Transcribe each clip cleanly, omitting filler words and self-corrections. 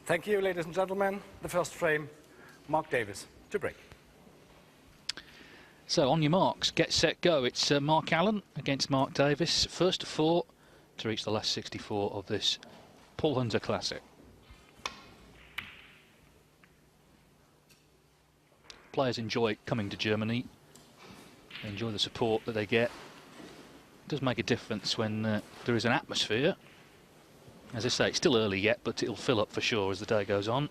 Thank you, ladies and gentlemen. The first frame, Mark Davis to break. So on your marks, get set, go. It's Mark Allen against Mark Davis. First to 4 to reach the last 64 of this Paul Hunter Classic. Players enjoy coming to Germany. They enjoy the support that they get. It does make a difference when there is an atmosphere. As I say, it's still early yet, but it'll fill up for sure as the day goes on.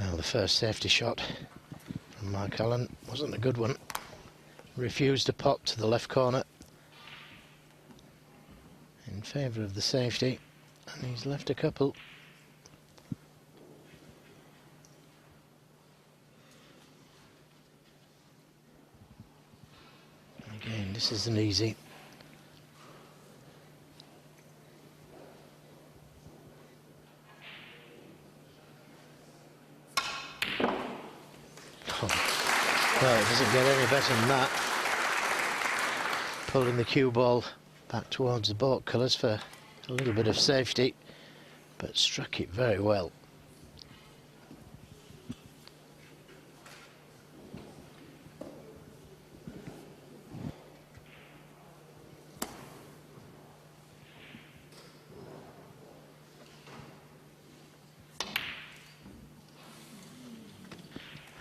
Well, the first safety shot from Mark Allen wasn't a good one. Refused a pot to the left corner in favour of the safety, and he's left a couple. Again, this isn't easy. Well, it doesn't get any better than that. Pulling the cue ball back towards the baulk colours for a little bit of safety, but struck it very well.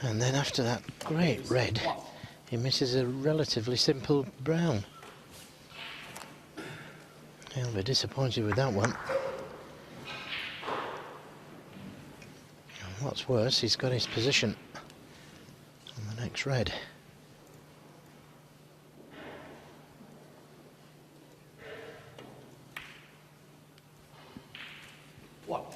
And then after that great red, he misses a relatively simple brown. He'll be disappointed with that one. And what's worse, he's got his position on the next red. What?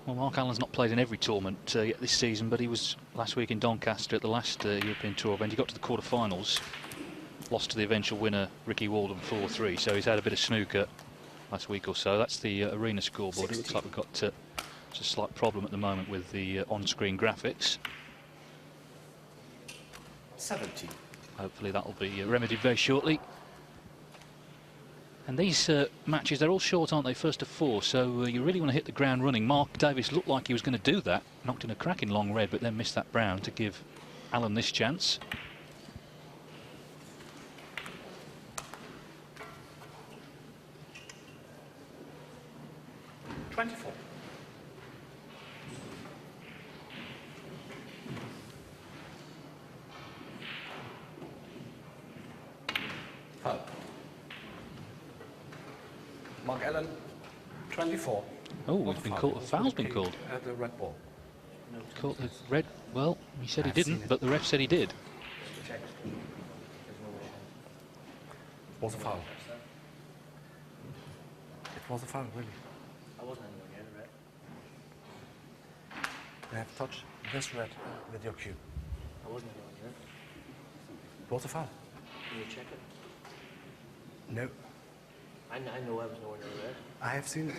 Well, Mark Allen's not played in every tournament yet this season, but he was last week in Doncaster at the last European Tour event. He got to the quarter-finals, lost to the eventual winner, Ricky Walden, 4-3, so he's had a bit of snooker last week or so. That's the arena scoreboard. 60. It looks like we've got just a slight problem at the moment with the on-screen graphics. 70. Hopefully that'll be remedied very shortly. And these matches, they're all short, aren't they? First to 4, so you really want to hit the ground running. Mark Davis looked like he was going to do that, knocked in a cracking long red, but then missed that brown to give Allen this chance. $24. Foul. Mark Allen, 24. Oh, we've been called. A foul's been called. At the red ball. Caught the red. Well, he said he didn't, but the ref said he did. Check. It was a foul. It was a foul, really. I wasn't anywhere near the red. You have touched this red with your cue. I wasn't anywhere near it. It was a foul. Can you check it? No. I know I was nowhere near the red. I have seen it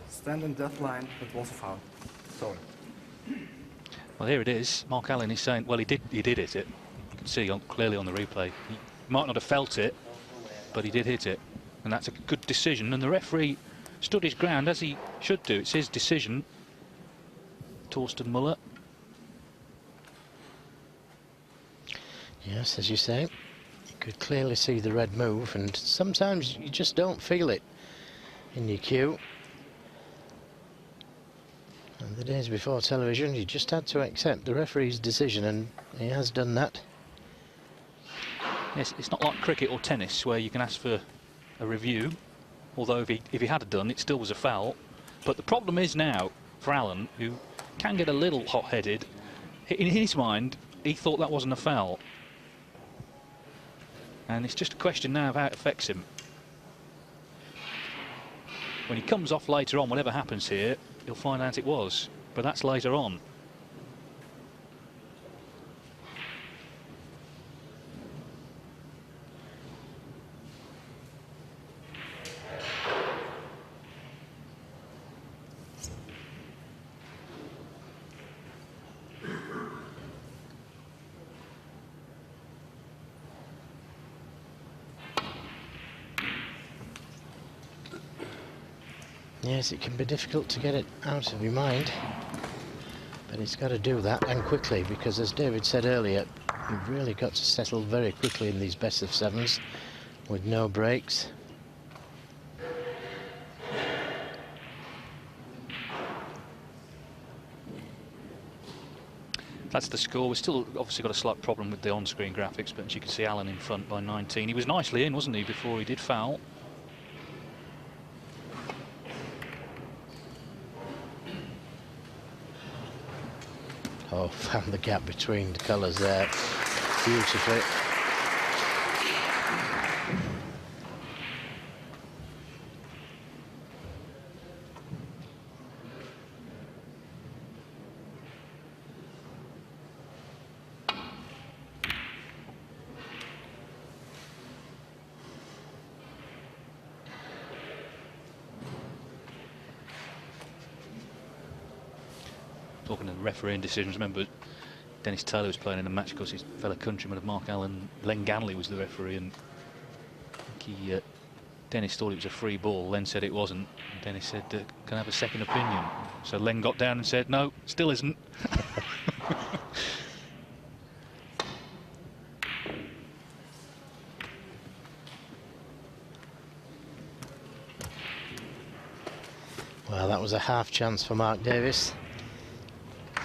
stand in that line. It was a foul. Sorry. Well, here it is. Mark Allen is saying, well, he did hit it. You can see clearly on the replay. He might not have felt it, but he did hit it. And that's a good decision. And the referee stood his ground, as he should do. It's his decision. Torsten Muller. Yes, as you say, you could clearly see the red move, and sometimes you just don't feel it in your cue. And the days before television, you just had to accept the referee's decision, and he has done that. Yes, it's not like cricket or tennis where you can ask for a review, although if he had done, it still was a foul. But the problem is now, for Alan, who can get a little hot-headed, in his mind, he thought that wasn't a foul. And it's just a question now of how it affects him. When he comes off later on, whatever happens here, he'll find out it was. But that's later on. Yes, it can be difficult to get it out of your mind, but it's got to do that, and quickly, because as David said earlier, you've really got to settle very quickly in these best of sevens with no breaks. That's the score. We've still obviously got a slight problem with the on-screen graphics, but as you can see, Alan in front by 19. He was nicely in, wasn't he, before he did foul? Oh, found the gap between the colours there beautifully. Talking of refereeing decisions, remember Dennis Taylor was playing in a match because his fellow countryman of Mark Allen, Len Ganley, was the referee, and I think Dennis thought it was a free ball, Len said it wasn't, and Dennis said, can I have a second opinion? So Len got down and said, no, still isn't. Well, that was a half chance for Mark Davis.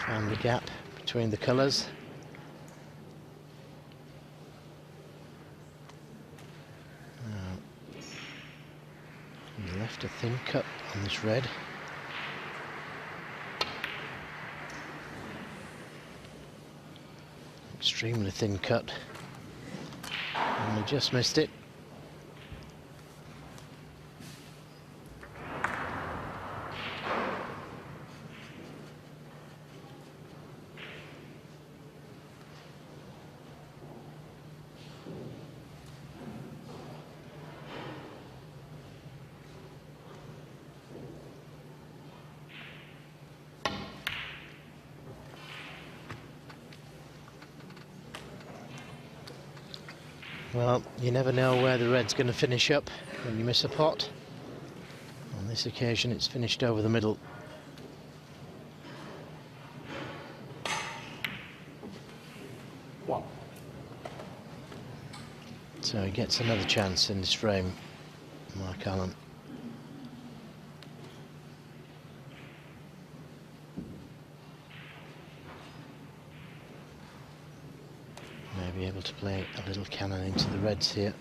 Found the gap between the colours. He left a thin cut on this red. Extremely thin cut. Only just missed it. Well, you never know where the red's going to finish up when you miss a pot. On this occasion, it's finished over the middle. One. So he gets another chance in this frame, Mark Allen. Be able to play a little cannon into the reds here.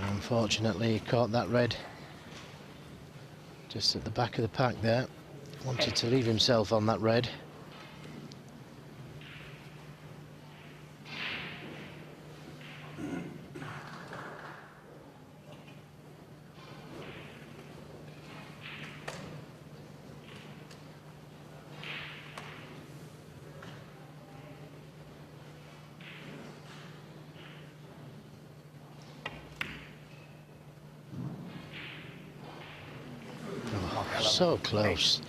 Unfortunately, he caught that red just at the back of the pack there. Wanted to leave himself on that red. So close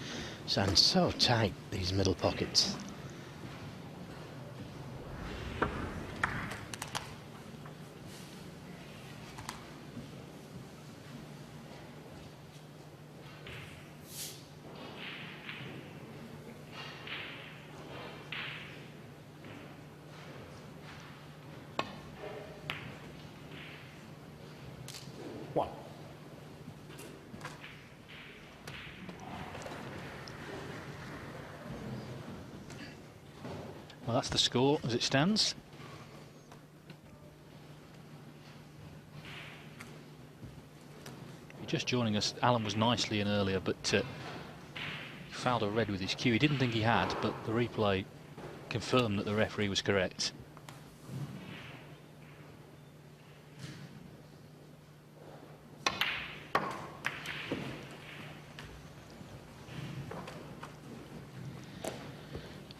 and so tight, these middle pockets. One. Well, that's the score as it stands. If you're just joining us, Alan was nicely in earlier, but he fouled a red with his cue. He didn't think he had, but the replay confirmed that the referee was correct.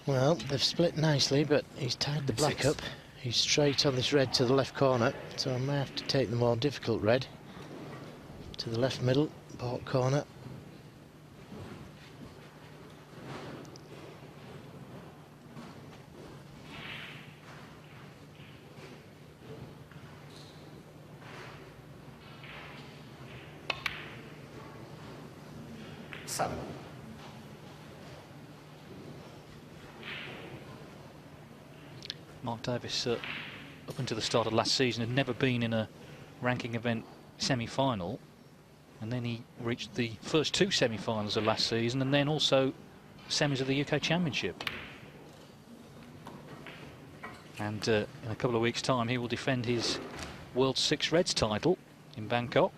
Well, they've split nicely, but he's tied the black up. He's straight on this red to the left corner, so I may have to take the more difficult red to the left middle, baulk corner. Seven. Mark Davis, up until the start of last season, had never been in a ranking event semi-final, and then he reached the first two semi-finals of last season, and then also semis of the UK Championship. And in a couple of weeks' time, he will defend his World Six Reds title in Bangkok.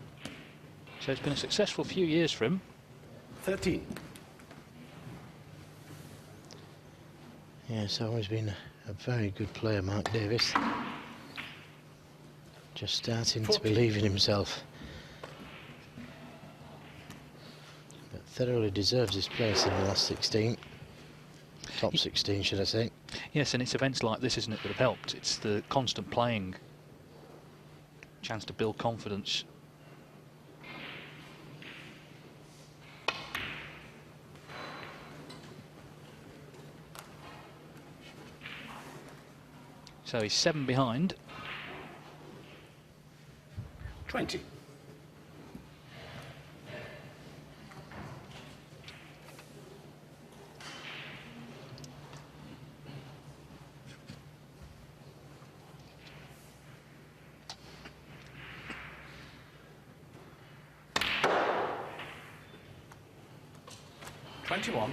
So it's been a successful few years for him. 13. Yes, always been a very good player, Mark Davis. Just starting to believe in himself. But thoroughly deserves his place in the last 16. Top 16, should I say. Yes, and it's events like this, isn't it, that have helped. It's the constant playing, chance to build confidence. So he's 7 behind. 20. $21.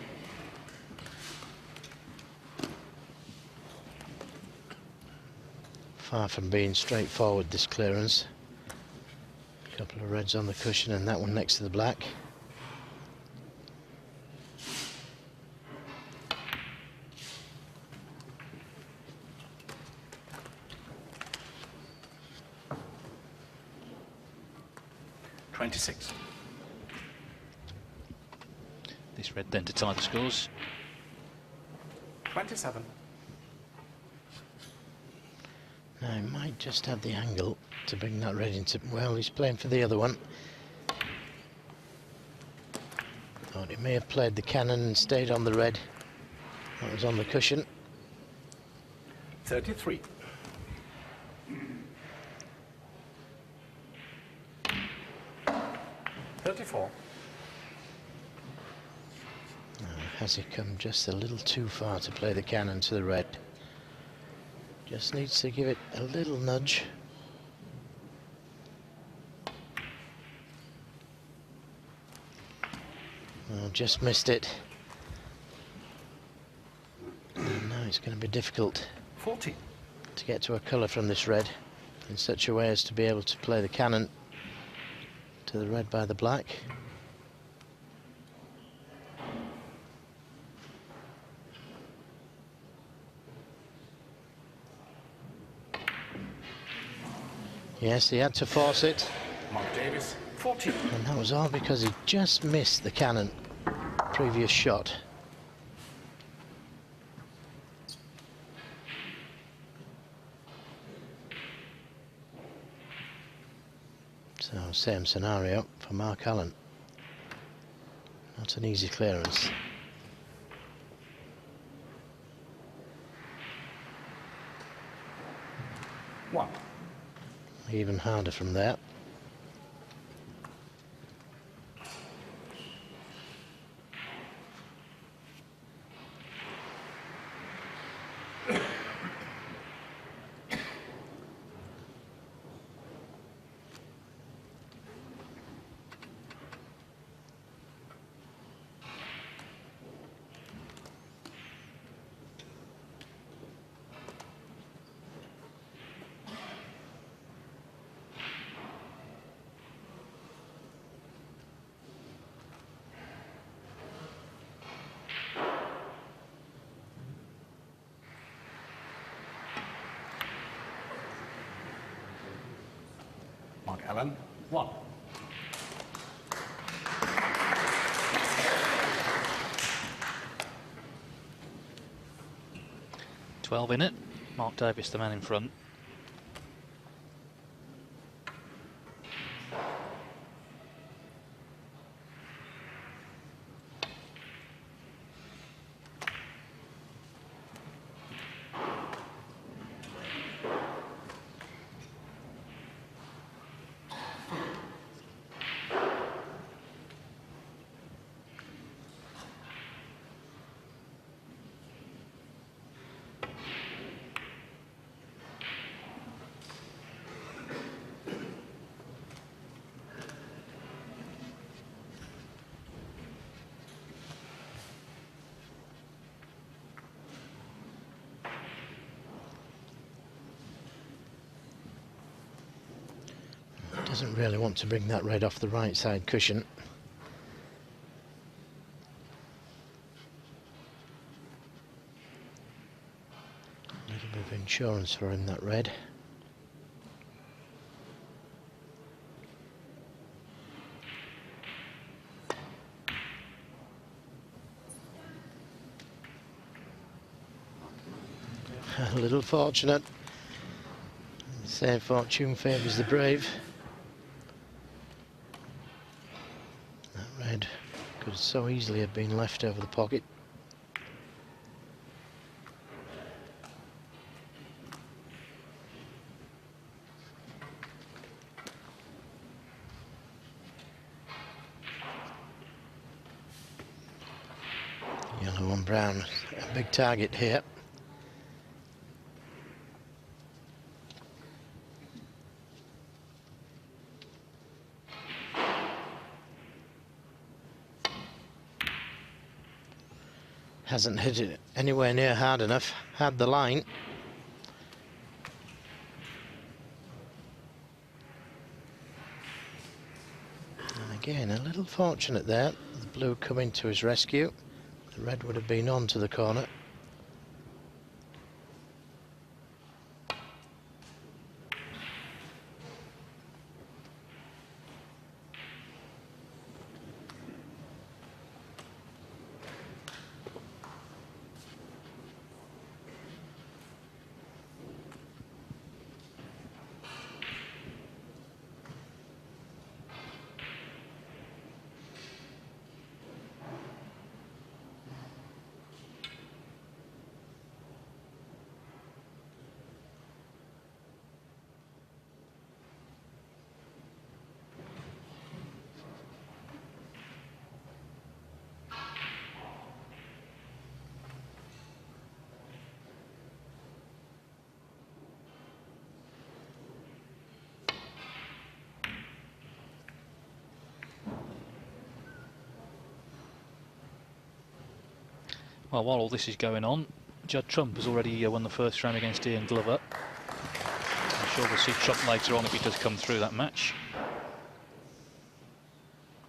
Far from being straightforward, this clearance. A couple of reds on the cushion and that one next to the black. $26. This red then to tie the scores. 27. Now he might just have the angle to bring that red into... Well, he's playing for the other one. Thought he may have played the cannon and stayed on the red. That was on the cushion. 33. $34. Now, has he come just a little too far to play the cannon to the red? Just needs to give it a little nudge. Oh, just missed it. And now it's going to be difficult 40. to get to a colour from this red in such a way as to be able to play the cannon to the red by the black. Yes, he had to force it. Mark Davis, 40. And that was all because he just missed the cannon previous shot. So, same scenario for Mark Allen. Not an easy clearance. One. Even harder from there. Mark Allen, 1. 12 in it. Mark Davis, the man in front. Doesn't really want to bring that red off the right side cushion. A little bit of insurance for him, that red. A little fortunate. Say fortune favours the brave. That red could so easily have been left over the pocket. Yellow and brown, a big target here. Hasn't hit it anywhere near hard enough, had the line. And again, a little fortunate there, the blue coming to his rescue. The red would have been on to the corner. Well, while all this is going on, Judd Trump has already won the first round against Ian Glover. I'm sure we'll see Trump later on if he does come through that match.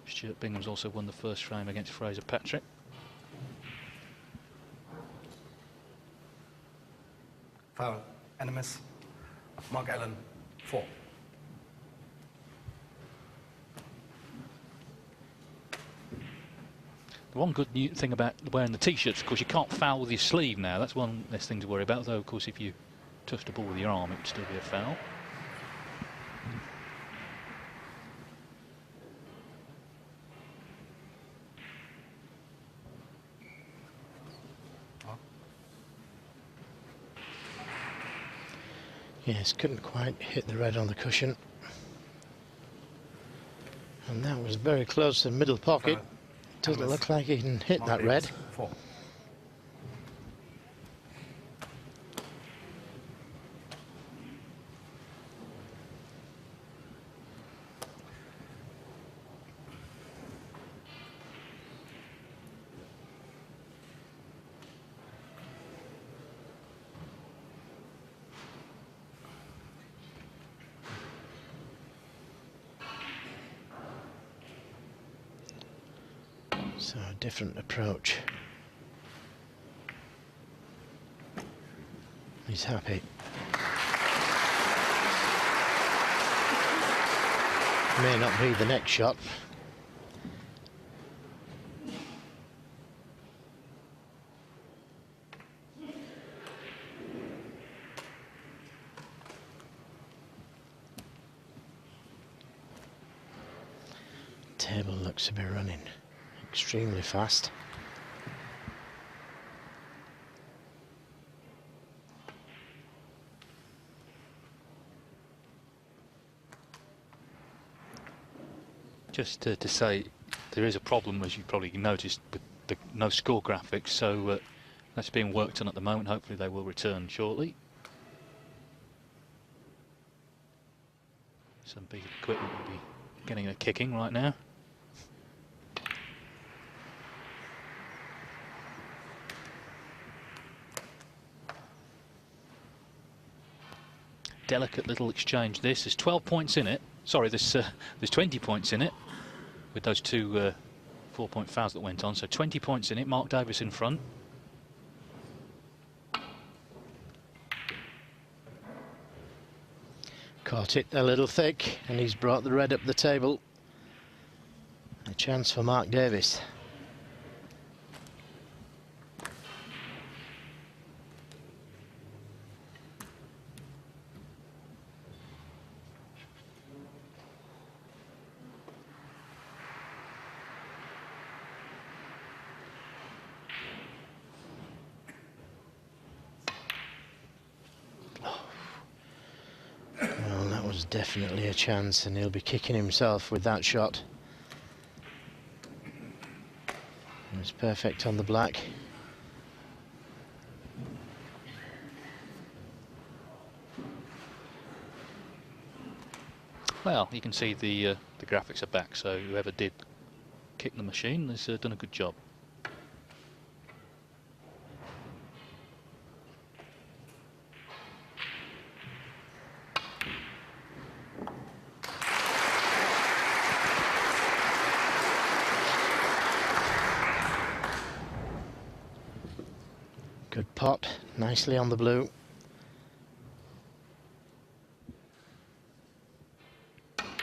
Stuart Bingham's also won the first frame against Fraser Patrick. Foul. Animus. Mark Allen, 4. The one good new thing about wearing the t-shirts, of course, you can't foul with your sleeve now. That's one less thing to worry about, though, of course, if you touch the ball with your arm, it would still be a foul. Yes, couldn't quite hit the red on the cushion. And that was very close to the middle pocket. Doesn't look like he can hit that red. 4. So a different approach. He's happy. May not be the next shot. Table looks to be running extremely fast. Just to say, there is a problem, as you probably noticed, with the no score graphics, so that's being worked on at the moment. Hopefully they will return shortly. Some big equipment will be getting a kicking right now. Delicate little exchange this. There's 12 points in it. Sorry, there's 20 points in it with those two 4-point fouls that went on. So 20 points in it. Mark Davis in front. Caught it a little thick, and he's brought the red up the table. A chance for Mark Davis. Well, that was definitely a chance, and he'll be kicking himself with that shot. It was perfect on the black. Well, you can see the graphics are back, so whoever did kick the machine has done a good job. Good pot, nicely on the blue. And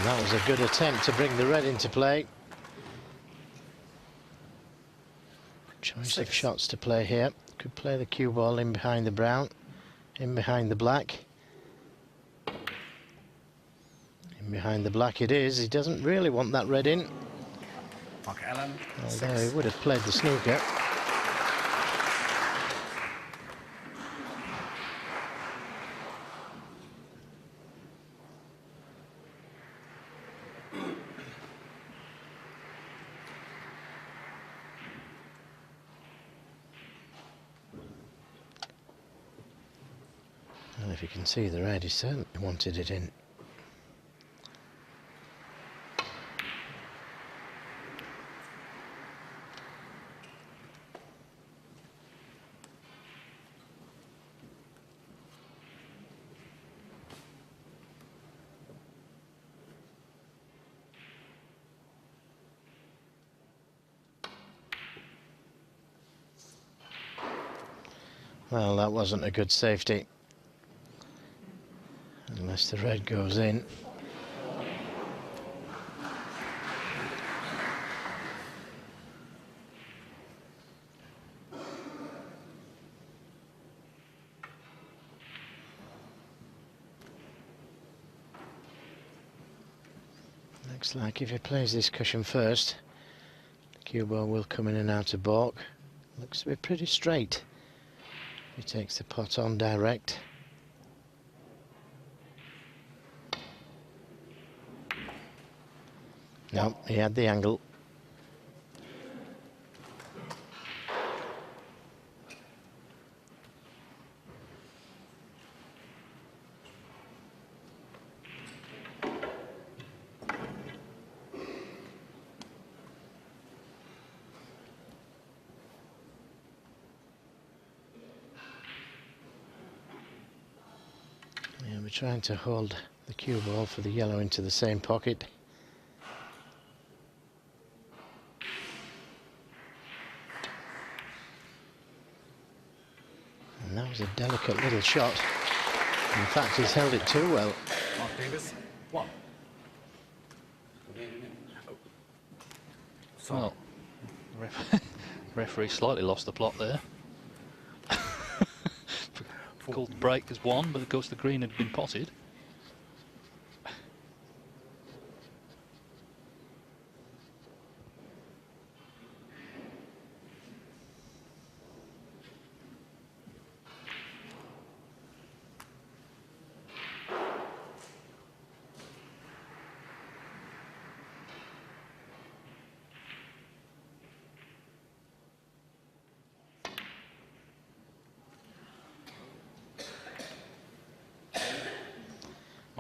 that was a good attempt to bring the red into play. Choice of shots to play here. Could play the cue ball in behind the brown, in behind the black. In behind the black it is. He doesn't really want that red in. Mark Allen, Although he would have played the snooker. Well, if you can see the red, he certainly wanted it in. Well, that wasn't a good safety. Unless the red goes in. Looks like if he plays this cushion first, the cue ball will come in and out of baulk. Looks to be pretty straight. He takes the pot on direct. No, he had the angle. Yeah, we're trying to hold the cue ball for the yellow into the same pocket. And that was a delicate little shot. In fact, he's held it too well. Mark Davis, 1. So, Well, referee slightly lost the plot there. Called the break as 1, but of course the green had been potted.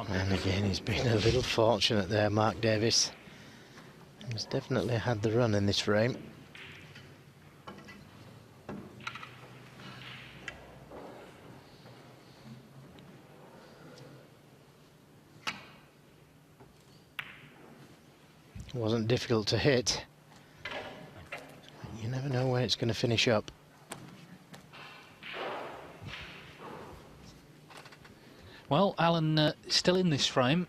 And again, he's been a little fortunate there, Mark Davis. He's definitely had the run in this frame. It wasn't difficult to hit. You never know where it's going to finish up. Well, Alan still in this frame.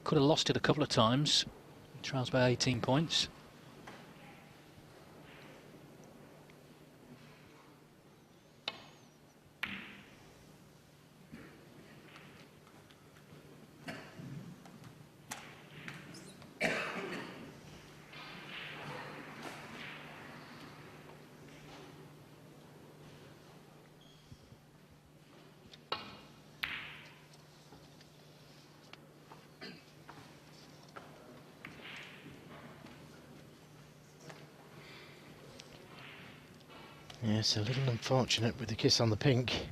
Could have lost it a couple of times. Trails by 18 points. Yes, a little unfortunate with the kiss on the pink.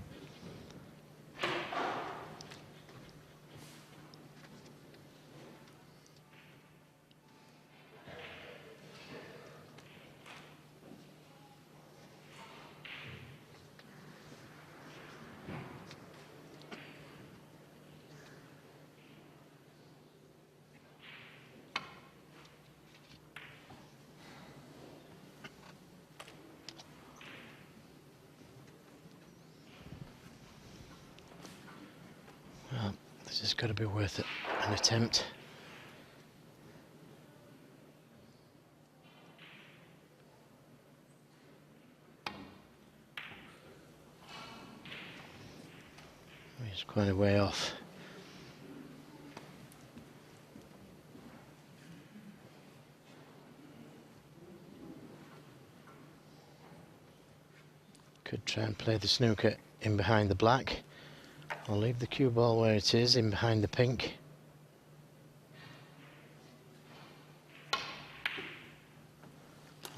Well, this has got to be worth it, an attempt. He's quite a way off. Could try and play the snooker in behind the black. I'll leave the cue ball where it is, in behind the pink.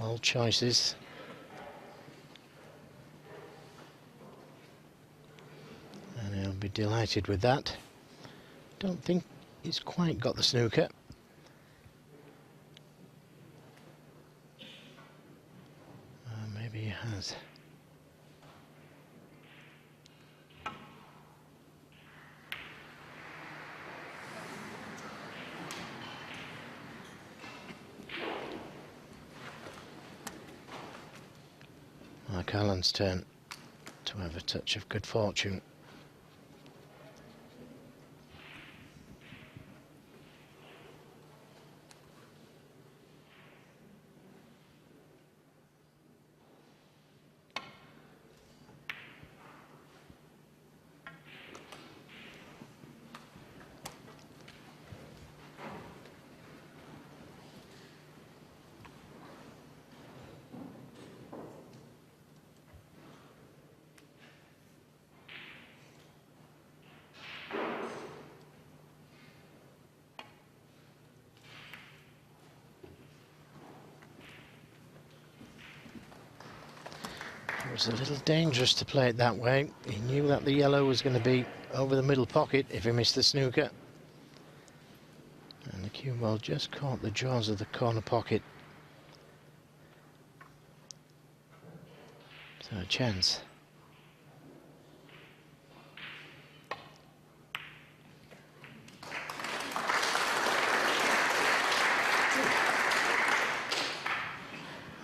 All choices. And he'll be delighted with that. Don't think he's quite got the snooker. Maybe he has. Mark Allen's turn to have a touch of good fortune. It was a little dangerous to play it that way. He knew that the yellow was going to be over the middle pocket if he missed the snooker. And the cue ball just caught the jaws of the corner pocket. So a chance.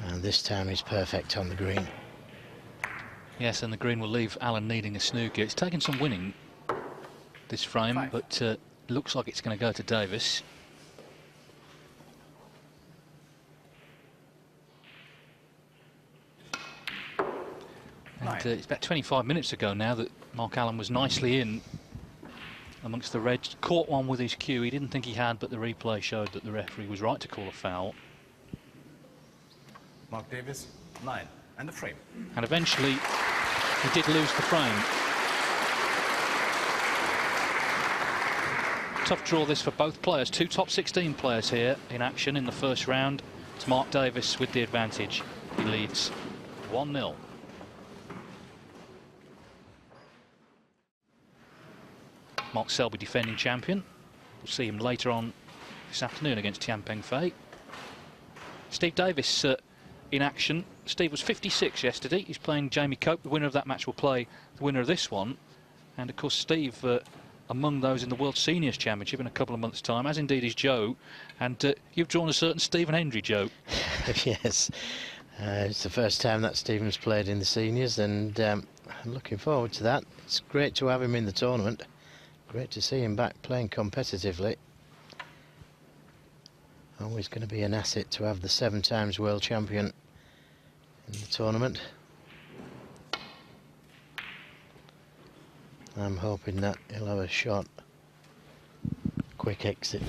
And this time he's perfect on the green. Yes, and the green will leave Alan needing a snooker. It's taken some winning this frame, 5. but looks like it's going to go to Davis. And it's about 25 minutes ago now that Mark Allen was nicely in amongst the Reds. Caught one with his cue. He didn't think he had, but the replay showed that the referee was right to call a foul. Mark Davis, 9. And the frame. And eventually, he did lose the frame. Tough draw this for both players. 2 top 16 players here in action in the first round. It's Mark Davis with the advantage. He leads 1-0. Mark Selby, defending champion. We'll see him later on this afternoon against Tian Peng Fei. Steve Davis in action. Steve was 56 yesterday. He's playing Jamie Cope. The winner of that match will play the winner of this one. And of course, Steve among those in the World Seniors Championship in a couple of months' time, as indeed is Joe. And you've drawn a certain Stephen Hendry, Joe. Yes, it's the first time that Stephen's played in the seniors, and I'm looking forward to that. It's great to have him in the tournament. Great to see him back playing competitively. Always going to be an asset to have the 7 times world champion in the tournament. I'm hoping that he'll have a short, quick exit.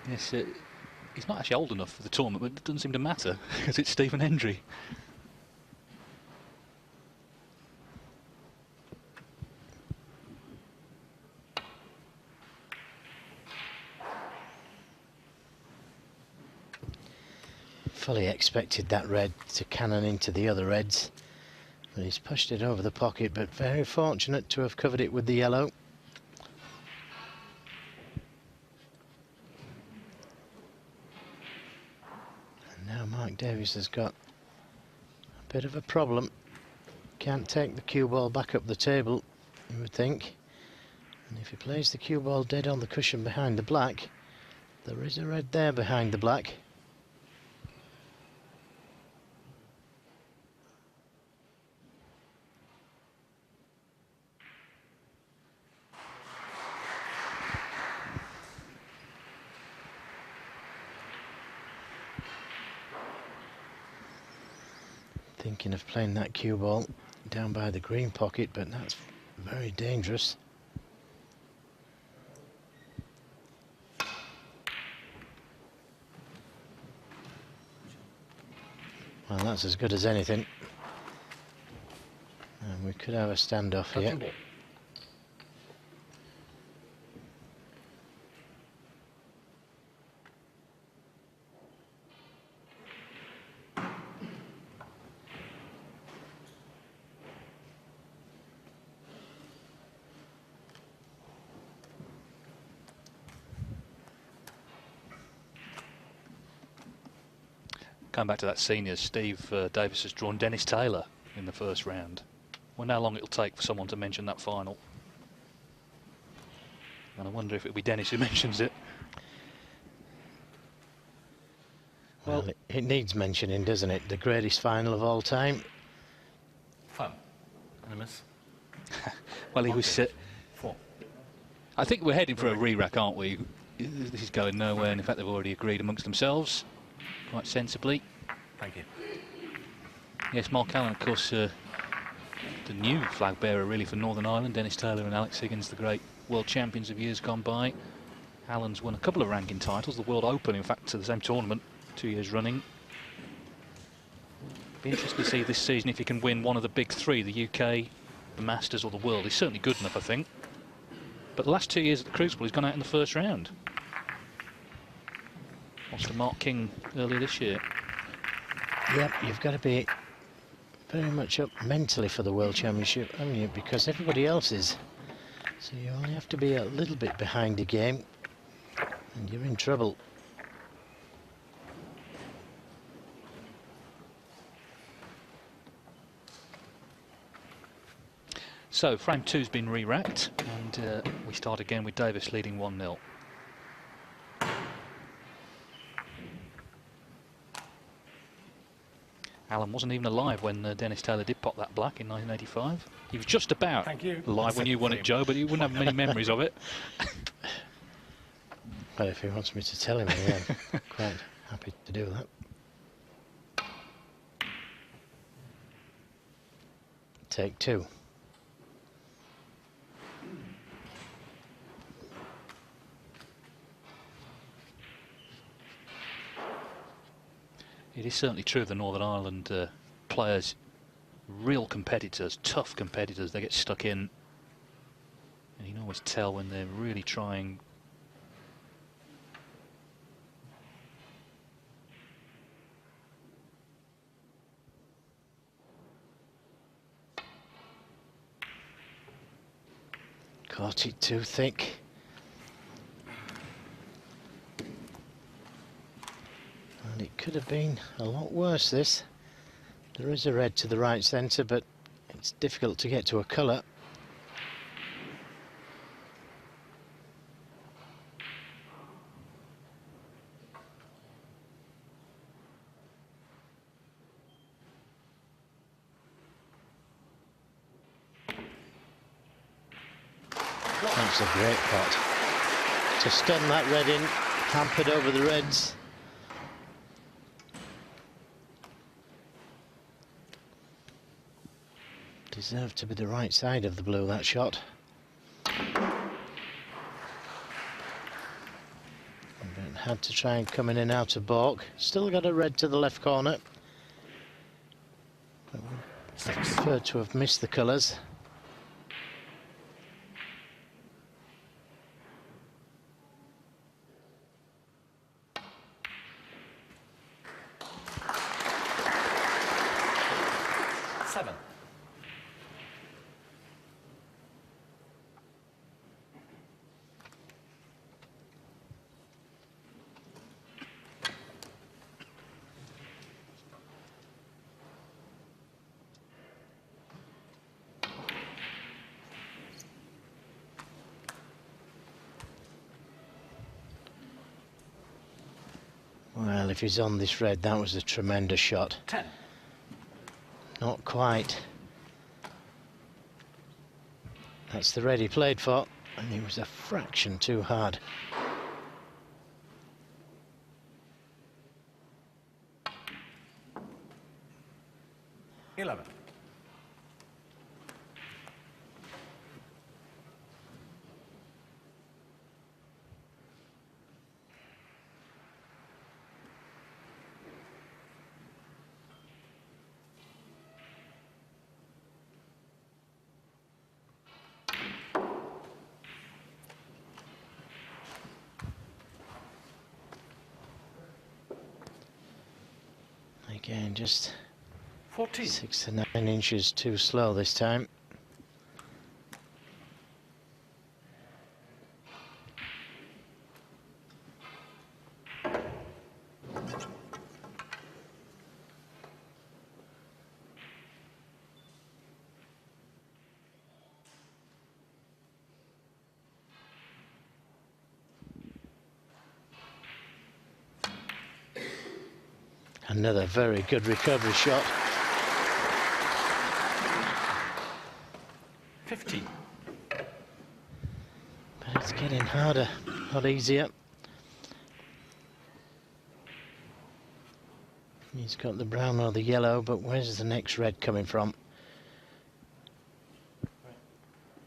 Yes, he's not actually old enough for the tournament, but it doesn't seem to matter because it's Stephen Hendry. Fully expected that red to cannon into the other reds, but he's pushed it over the pocket, but very fortunate to have covered it with the yellow. And now Mark Davis has got a bit of a problem. Can't take the cue ball back up the table, you would think. And if he plays the cue ball dead on the cushion behind the black, there is a red there behind the black. Thinking of playing that cue ball down by the green pocket, but that's very dangerous. Well, that's as good as anything. And we could have a standoff here. Going back to that seniors, Steve Davis has drawn Dennis Taylor in the first round. Wonder how long it'll take for someone to mention that final. And I wonder if it'll be Dennis who mentions it. Well, it needs mentioning, doesn't it? The greatest final of all time. Fun. And a miss. Well, he was... 4. I think we're heading for a re-rack, aren't we? This is going nowhere, and in fact they've already agreed amongst themselves, quite sensibly. Thank you. Yes, Mark Allen, of course, the new flag bearer really for Northern Ireland. Dennis Taylor and Alex Higgins, the great world champions of years gone by. Allen's won a couple of ranking titles, the World Open, in fact, to the same tournament, 2 years running. Be interested to see this season if he can win one of the big 3, the UK, the Masters or the World. He's certainly good enough, I think. But the last 2 years at the Crucible, he's gone out in the first round. Lost to Mark King earlier this year. Yep, you've got to be very much up mentally for the World Championship, haven't you? Because everybody else is. So you only have to be a little bit behind the game, and you're in trouble. So, frame 2's been re-racked, and we start again with Davis leading 1-0. Alan wasn't even alive when Dennis Taylor did pop that black in 1985. He was just about Thank you. alive when you won it, Joe, but he wouldn't have many memories of it. Well, if he wants me to tell him, I'm quite happy to do that. Take two. It is certainly true of the Northern Ireland players, real competitors, tough competitors. They get stuck in, and you can always tell when they're really trying. Caught it too thick. And it could have been a lot worse, this. There is a red to the right centre, but it's difficult to get to a colour. That's a great pot. To stem that red in, hampered over the reds. Deserved to be the right side of the blue, that shot. But had to try and come in and out of balk. Still got a red to the left corner. But would prefer to have missed the colours. Seven. Well, if he's on this red, that was a tremendous shot. 10. Not quite. That's the red he played for, and he was a fraction too hard. Eleven. Again, just 14. 6 to 9 inches too slow this time. Another very good recovery shot. 15. But it's getting harder, not easier. He's got the brown or the yellow, but where's the next red coming from?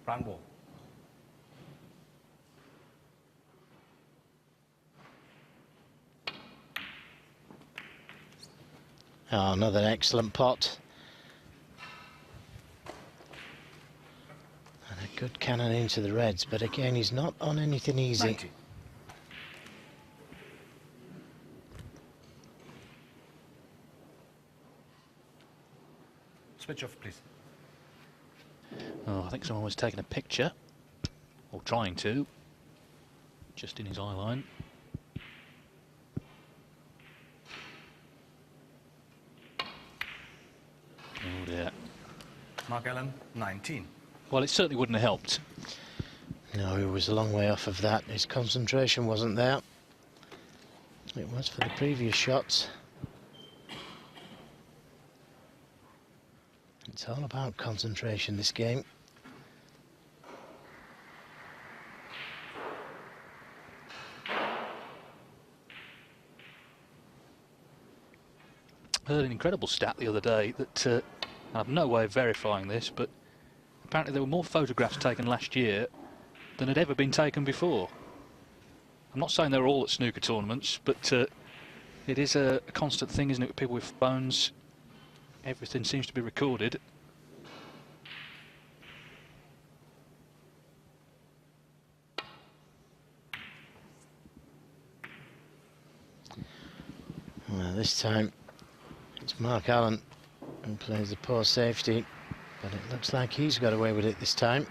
Brown ball. Oh, another excellent pot. And a good cannon into the reds, but again, he's not on anything easy. 90. Switch off, please. Oh, I think someone was taking a picture, or trying to, just in his eye line. Oh dear. Mark Allen, 19. Well, it certainly wouldn't have helped. No, he was a long way off of that. His concentration wasn't there. It was for the previous shots. It's all about concentration, this game. Heard an incredible stat the other day that I have no way of verifying this, but apparently there were more photographs taken last year than had ever been taken before. I'm not saying they're all at snooker tournaments, but it is a constant thing, isn't it, with people with phones? Everything seems to be recorded. Well, this time it's Mark Allen who plays the poor safety, but it looks like he's got away with it this time.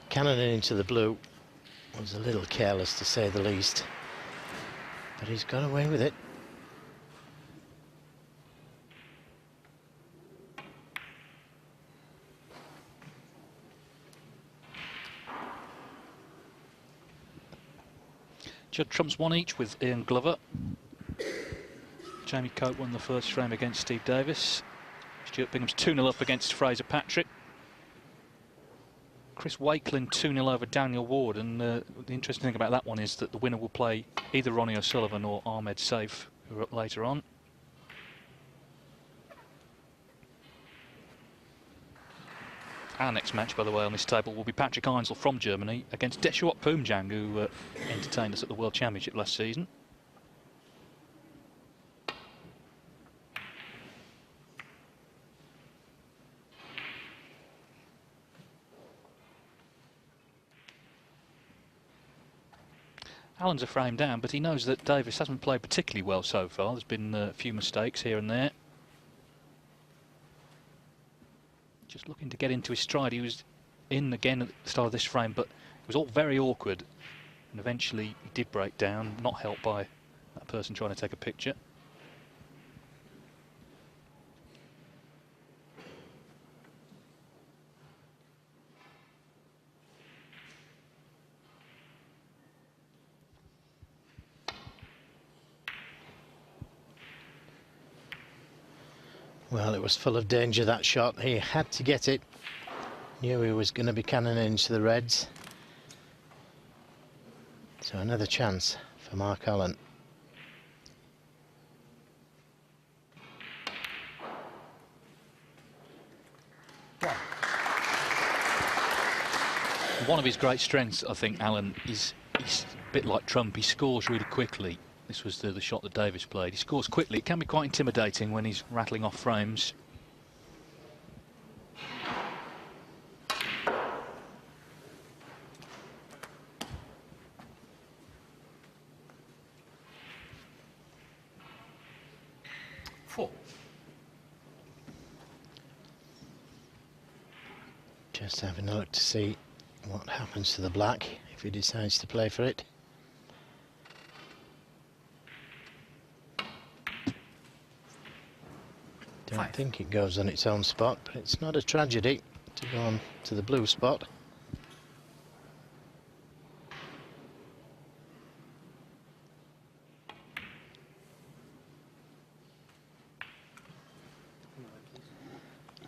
Cannoning into the blue was a little careless, to say the least, but he's got away with it. Judd trumps one each with Ian Glover. Jamie Cope won the first frame against Steve Davis. Stuart Bingham's 2-0 up against Fraser Patrick. Chris Wakelin 2-0 over Daniel Ward, and the interesting thing about that one is that the winner will play either Ronnie O'Sullivan or Ahmed Saif, who are up later on. Our next match, by the way, on this table will be Patrick Einsel from Germany against Deshuot Poomjang, who entertained us at the World Championship last season. Allen's a frame down, but he knows that Davis hasn't played particularly well so far. There's been a few mistakes here and there. Just looking to get into his stride. He was in again at the start of this frame, but it was all very awkward. And eventually he did break down, not helped by that person trying to take a picture. Well, it was full of danger, that shot. He had to get it. Knew he was going to be cannoning into the reds. So another chance for Mark Allen. One of his great strengths, I think, Allen, is he's a bit like Trump. He scores really quickly. This was the shot that Davis played. He scores quickly. It can be quite intimidating when he's rattling off frames. Just having a look to see what happens to the black if he decides to play for it. Don't think it goes on its own spot, but it's not a tragedy to go on to the blue spot.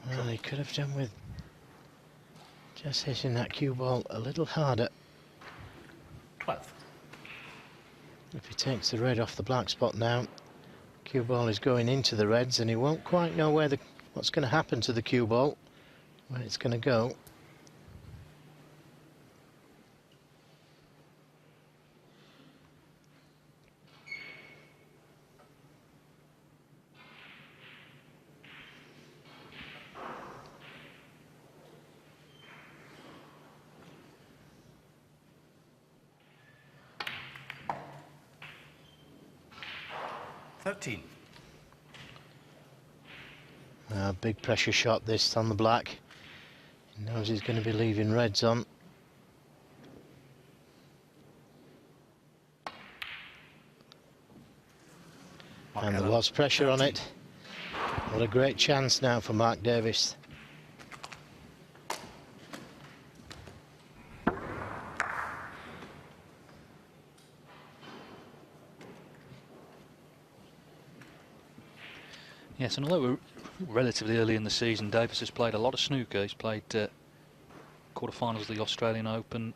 Well, he could have done with just hitting that cue ball a little harder. 12. If he takes the red off the black spot now, cue ball is going into the reds, and he won't quite know what's going to happen to the cue ball, where it's going to go. Big pressure shot this on the black. He knows he's going to be leaving reds on. And there was pressure on it. What a great chance now for Mark Davis. Yes, and although we're relatively early in the season, Davis has played a lot of snooker. He's played quarterfinals of the Australian Open,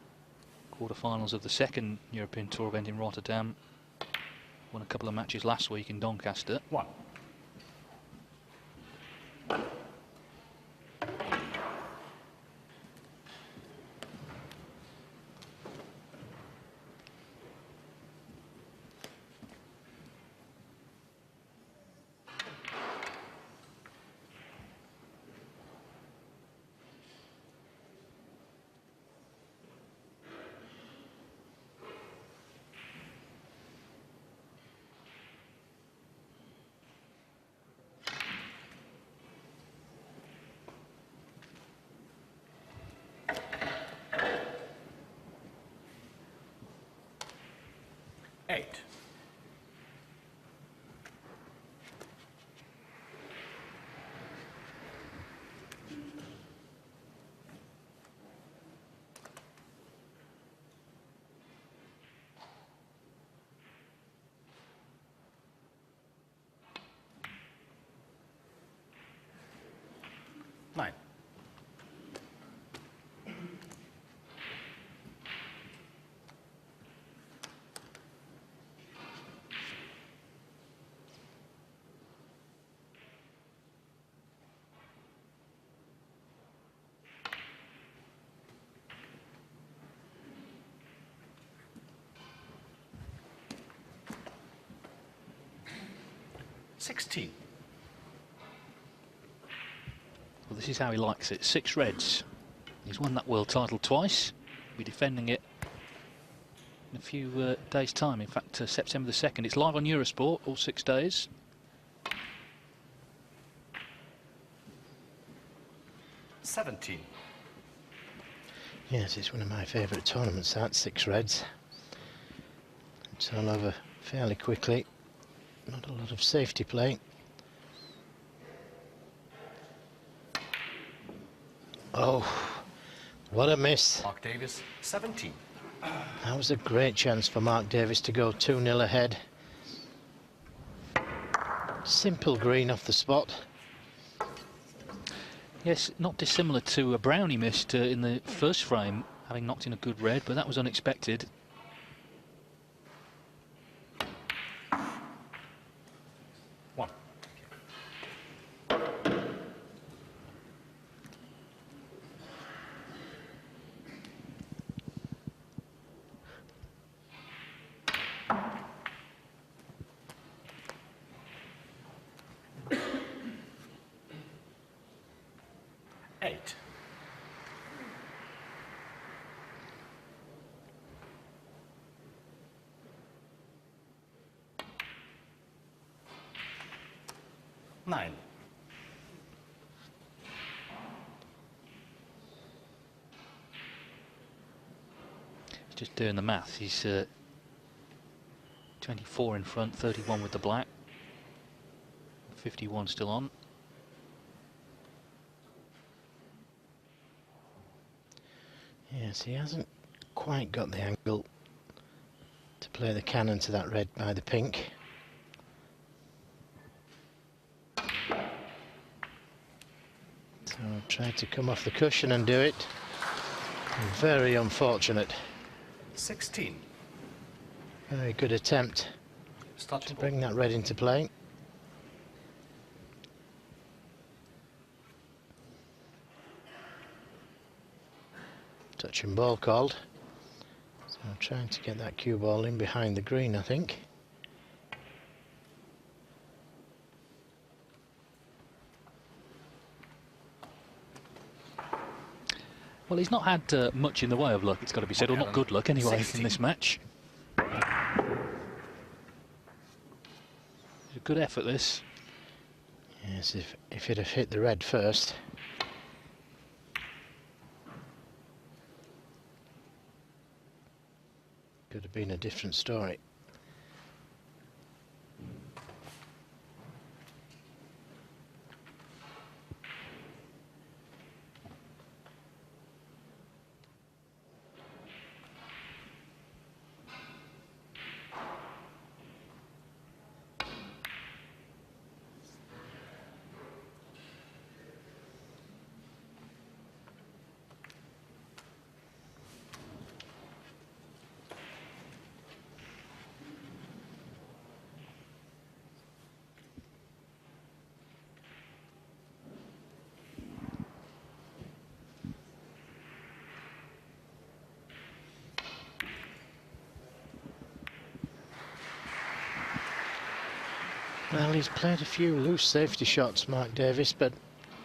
quarterfinals of the second European Tour event in Rotterdam, won a couple of matches last week in Doncaster. 1. Eight. Nine. 16. Well, this is how he likes it. 6 reds. He's won that world title twice. He'll be defending it in a few days' time. In fact, September the 2nd. It's live on Eurosport all 6 days. $17. Yes, it's one of my favourite tournaments, that 6 reds. It's all over fairly quickly. Not a lot of safety play. Oh, what a miss. Mark Davis, 17. That was a great chance for Mark Davis to go 2-0 ahead. Simple green off the spot. Yes, not dissimilar to a brown he missed in the first frame, having knocked in a good red, but that was unexpected. One. Eight. Nine. He's just doing the maths. He's 24 in front, 31 with the black, 51 still on. Yes, he hasn't quite got the angle to play the cannon to that red by the pink. So tried to come off the cushion and do it. Very unfortunate. 16. Very good attempt Start to bring that red into play. Touch and ball called. So I'm trying to get that cue ball in behind the green, I think. Well, he's not had much in the way of luck, it's got to be said, or not good luck anyway, 16. in this match. It's a good effort, this. Yes, As if it had hit the red first. Could have been a different story. Well, he's played a few loose safety shots, Mark Davis, but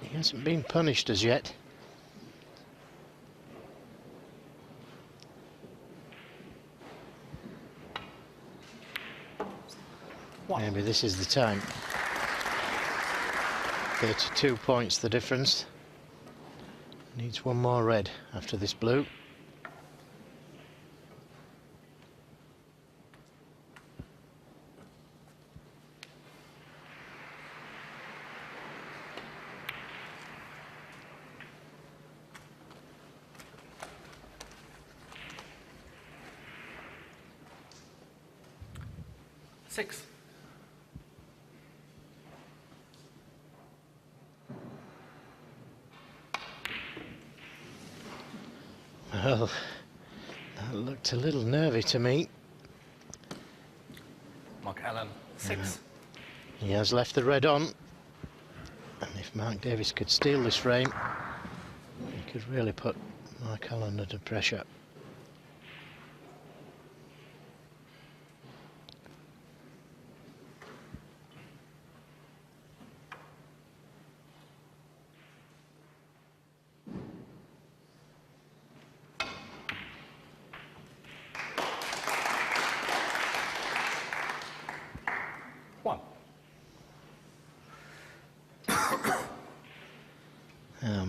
he hasn't been punished as yet. Maybe this is the time. 32 points the difference. Needs one more red after this blue. Six. Well, that looked a little nervy to me. Mark Allen, 6. He has left the red on. And if Mark Davis could steal this frame, he could really put Mark Allen under pressure.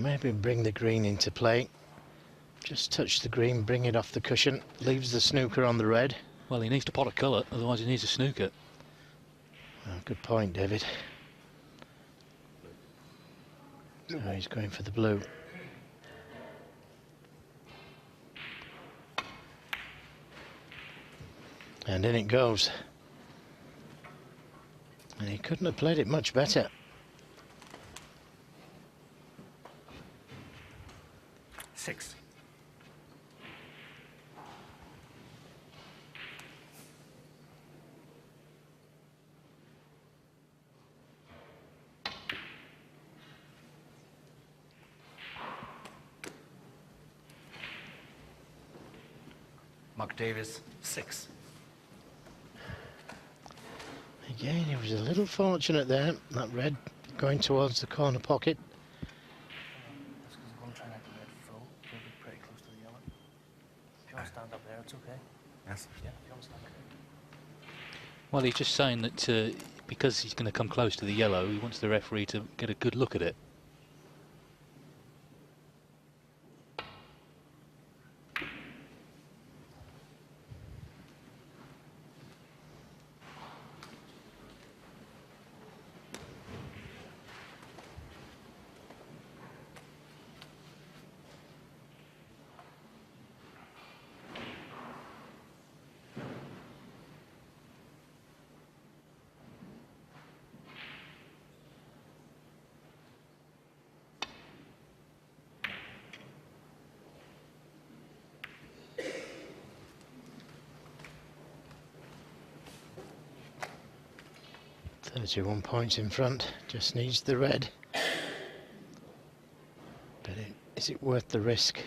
Maybe bring the green into play. Just touch the green, bring it off the cushion, leaves the snooker on the red. Well, he needs to pot a colour, otherwise he needs a snooker. Well, good point, David. So he's going for the blue. And in it goes. And he couldn't have played it much better. Six. Mark Davis, 6. Again, he was a little fortunate there. That red going towards the corner pocket. That's because I'm going to try not to get full. It'll be pretty close to the yellow. If you want to stand up there, it's okay. Yes. Yeah, if you want to stand up there. Well, he's just saying that because he's going to come close to the yellow, he wants the referee to get a good look at it. .31 points in front, just needs the red. But is it worth the risk?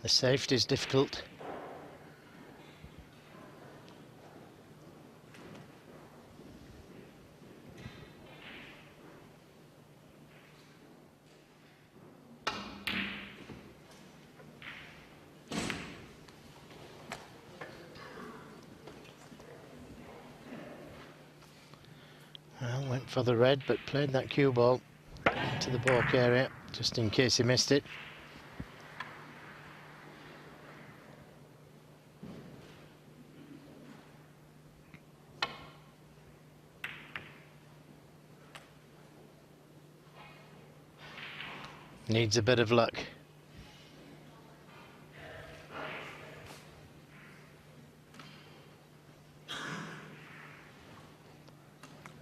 The safety is difficult. Went for the red, but played that cue ball into the baulk area, just in case he missed it. Needs a bit of luck.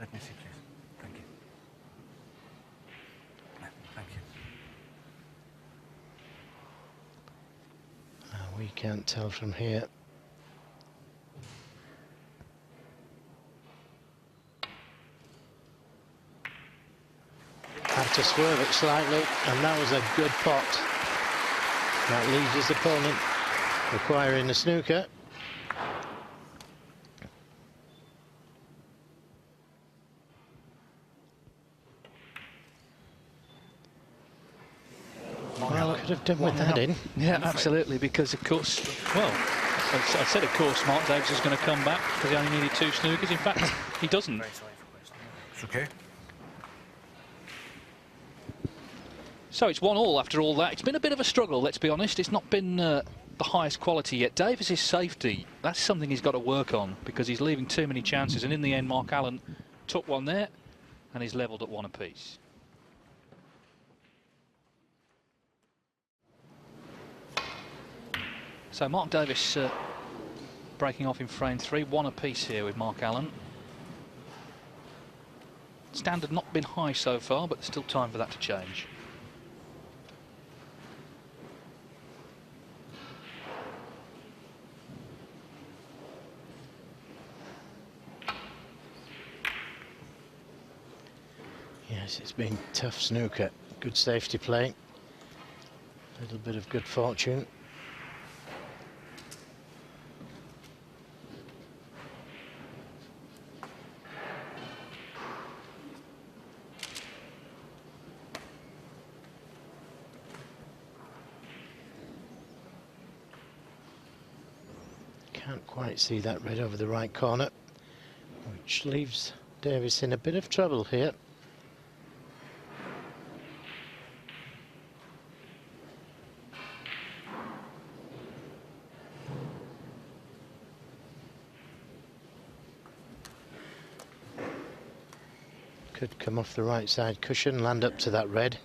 Let me see, please. Thank you. Thank you. We can't tell from here. Had to swerve it slightly, and that was a good pot. That leaves his opponent requiring the snooker. Well, could have done with that in. Yeah, absolutely, because of course, well, I said of course Mark Davis is going to come back because he only needed 2 snookers. In fact, he doesn't. Very sorry for questioning. It's okay. So it's 1-1 after all that. It's been a bit of a struggle, let's be honest. It's not been the highest quality yet. Davis's safety, that's something he's got to work on because he's leaving too many chances. And in the end, Mark Allen took one there and he's levelled at 1 apiece. So Mark Davis breaking off in frame 3, 1 apiece here with Mark Allen. Standard not been high so far, but there's still time for that to change. Yes, it's been tough snooker. Good safety play. A little bit of good fortune. Can't quite see that red over the right corner, which leaves Davis in a bit of trouble here. Could come off the right side cushion, land up to that red.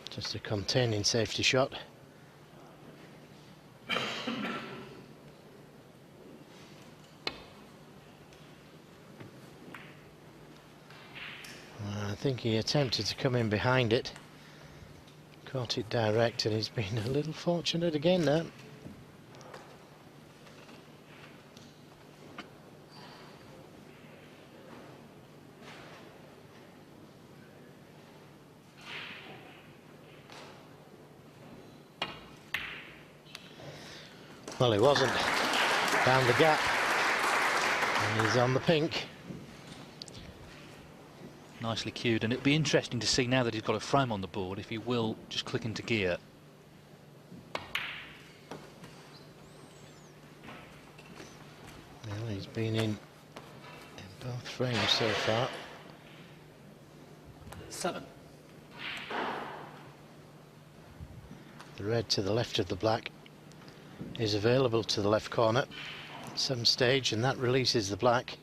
Just a containing safety shot. I think he attempted to come in behind it. Caught it direct and he's been a little fortunate again there. Well, he wasn't. Found the gap. And he's on the pink. Nicely cued, and it'll be interesting to see now that he's got a frame on the board if he will just click into gear. Well, he's been in both frames so far. 7. The red to the left of the black is available to the left corner at some stage, and that releases the black.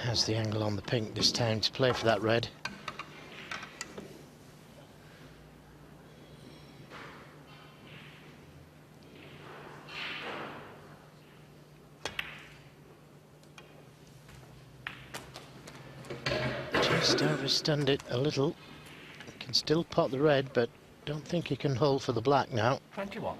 Has the angle on the pink this time to play for that red. Just overstunned it a little. Can still pot the red, but don't think he can hold for the black now. 21.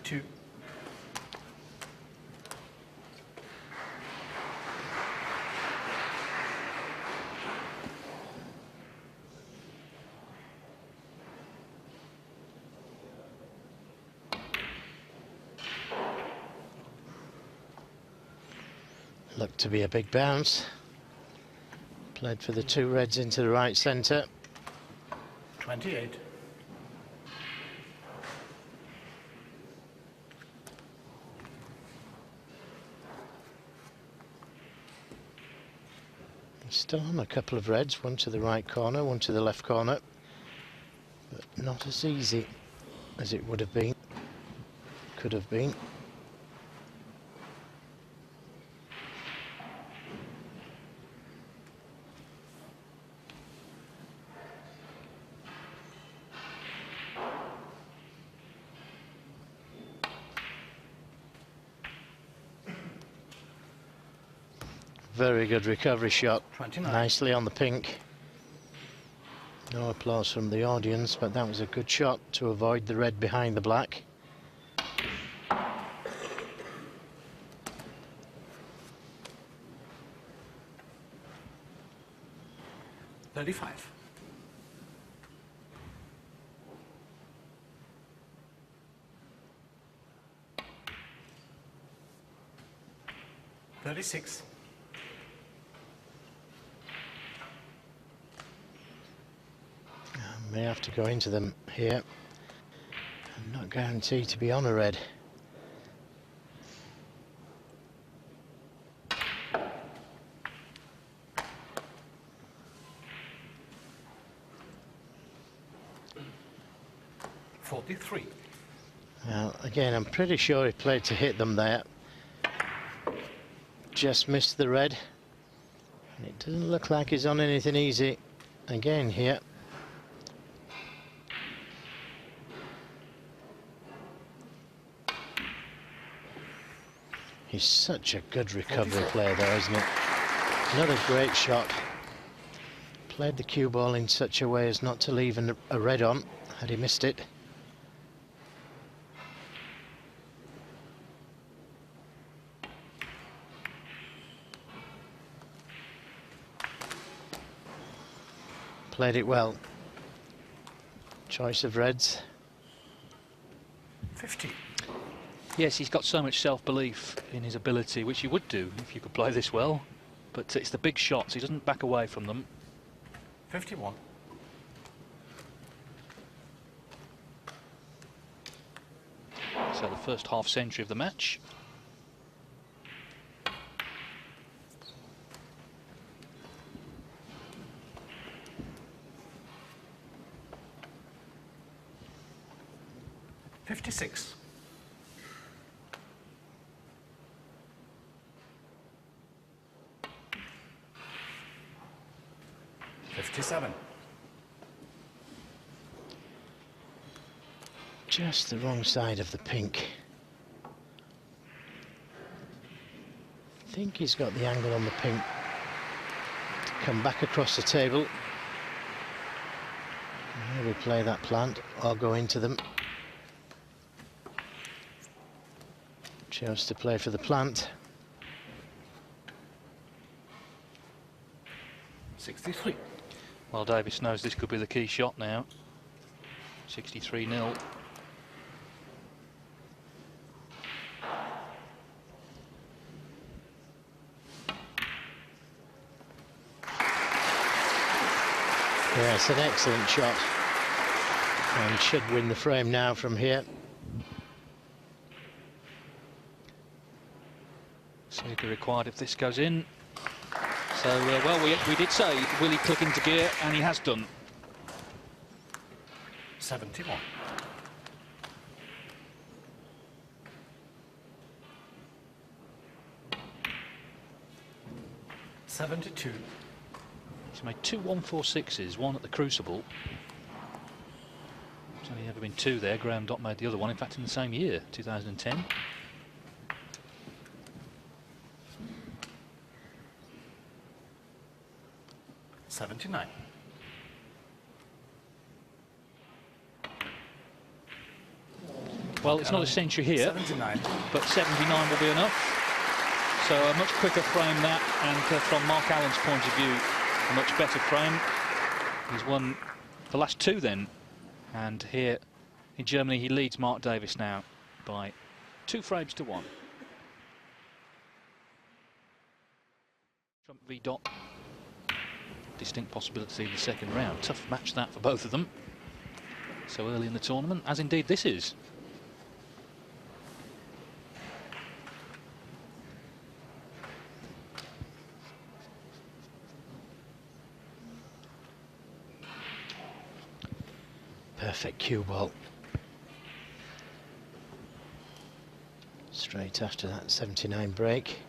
Two. Looked to be a big bounce. Played for the two reds into the right centre. 28. Still on a couple of reds, one to the right corner, one to the left corner, but not as easy as it would have been, could have been. Very good recovery shot. 29. Nicely on the pink. No applause from the audience, but that was a good shot to avoid the red behind the black. $35. $36. May have to go into them here. I'm not guaranteed to be on a red. $43. Now, again, I'm pretty sure he played to hit them there. Just missed the red. And it doesn't look like he's on anything easy again here. He's such a good recovery player there, isn't it? Another great shot. Played the cue ball in such a way as not to leave a red on, had he missed it. Played it well. Choice of reds. 50. Yes, he's got so much self-belief in his ability, which you would do if you could play this well. But it's the big shots, he doesn't back away from them. 51. So the first half century of the match. $56. $57. Just the wrong side of the pink. I think he's got the angle on the pink. Come back across the table. Maybe play that plant or go into them. Chose to play for the plant. 63. Well, Davis knows this could be the key shot now. 63-0. Yeah, it's an excellent shot. And should win the frame now from here. Snooker required if this goes in. So, well, we did say, will he click into gear? And he has done. 71. 72. He's made two 1-4-6s, one at the Crucible. There's only ever been two there. Graham Dott made the other one, in fact, in the same year, 2010. $79. Well, it's not a century here, 79. but 79 will be enough. So a much quicker frame that, and from Mark Allen's point of view, a much better frame. He's won the last two then, and here in Germany he leads Mark Davis now by 2 frames to 1. Trump v Dott, distinct possibility in the second round. Tough match that for both of them so early in the tournament, as indeed this is. Perfect cue ball. Straight after that 79 break.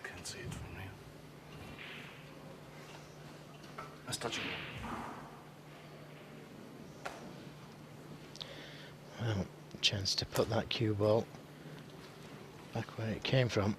Can't see it from here. That's touching. Well, chance to put that cue ball back where it came from.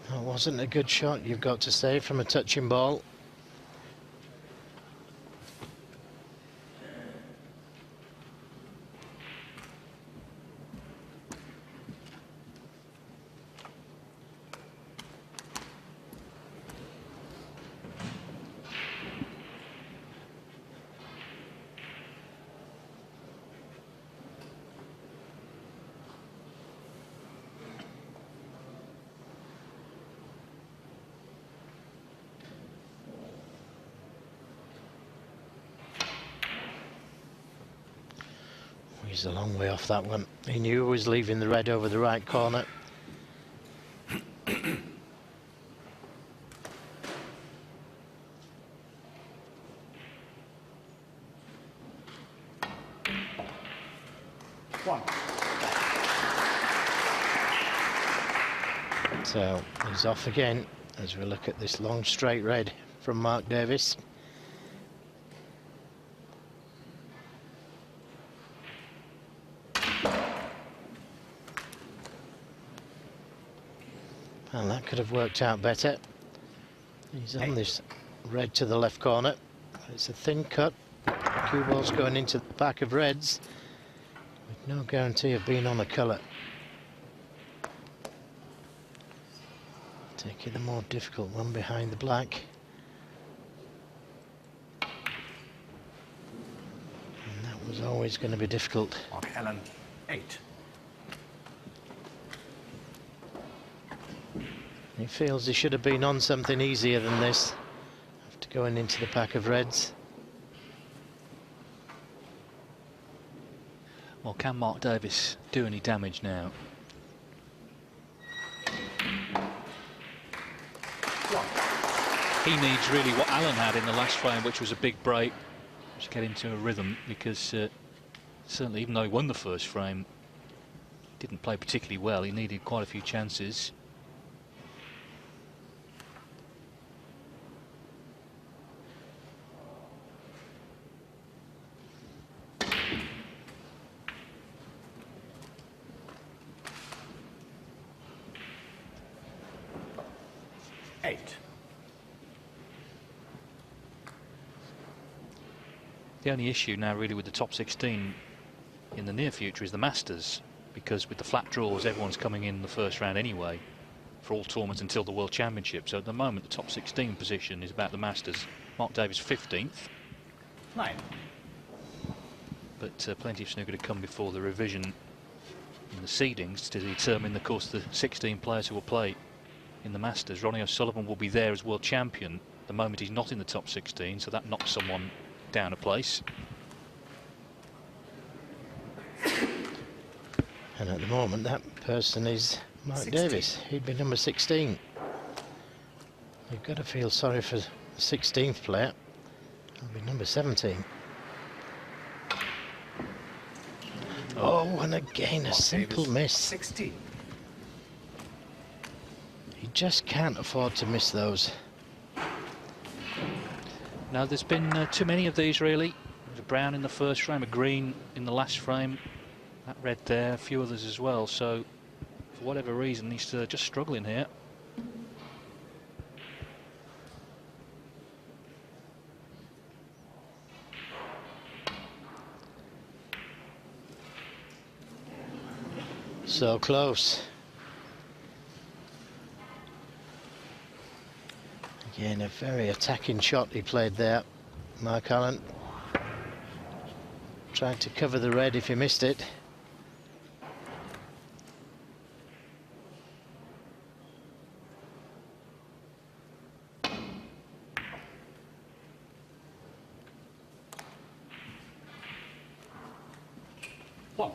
That wasn't a good shot, you've got to say, from a touching ball. He's a long way off that one. He knew he was leaving the red over the right corner. One. So he's off again as we look at this long straight red from Mark Davis. And that could have worked out better. He's on this red to the left corner. It's a thin cut. Cue ball's going into the pack of reds with no guarantee of being on a colour. Taking the more difficult one behind the black. And that was always going to be difficult. Mark Allen, 8. He feels he should have been on something easier than this after going into the pack of reds. Well, can Mark Davis do any damage now? He needs really what Allen had in the last frame, which was a big break to get into a rhythm, because certainly, even though he won the first frame, he didn't play particularly well. He needed quite a few chances. The only issue now really with the top 16 in the near future is the Masters, because with the flat draws everyone's coming in the first round anyway for all tournaments until the World Championship. So at the moment the top 16 position is about the Masters. Mark Davis 15th. 9. but plenty of snooker to come before the revision and the seedings to determine, of course, the 16 players who will play in the Masters. Ronnie O'Sullivan will be there as world champion. At the moment he's not in the top 16, so that knocks someone down a place. And at the moment that person is Mark 16. Davis. He'd be number 16. You've got to feel sorry for the 16th player. He'll be number 17. Oh, and again a simple miss. 16. He just can't afford to miss those. Now there's been too many of these really. There's a brown in the first frame, a green in the last frame, that red there, a few others as well. So for whatever reason he's just struggling here. So close. Again, a very attacking shot he played there, Mark Allen. Tried to cover the red if he missed it. One.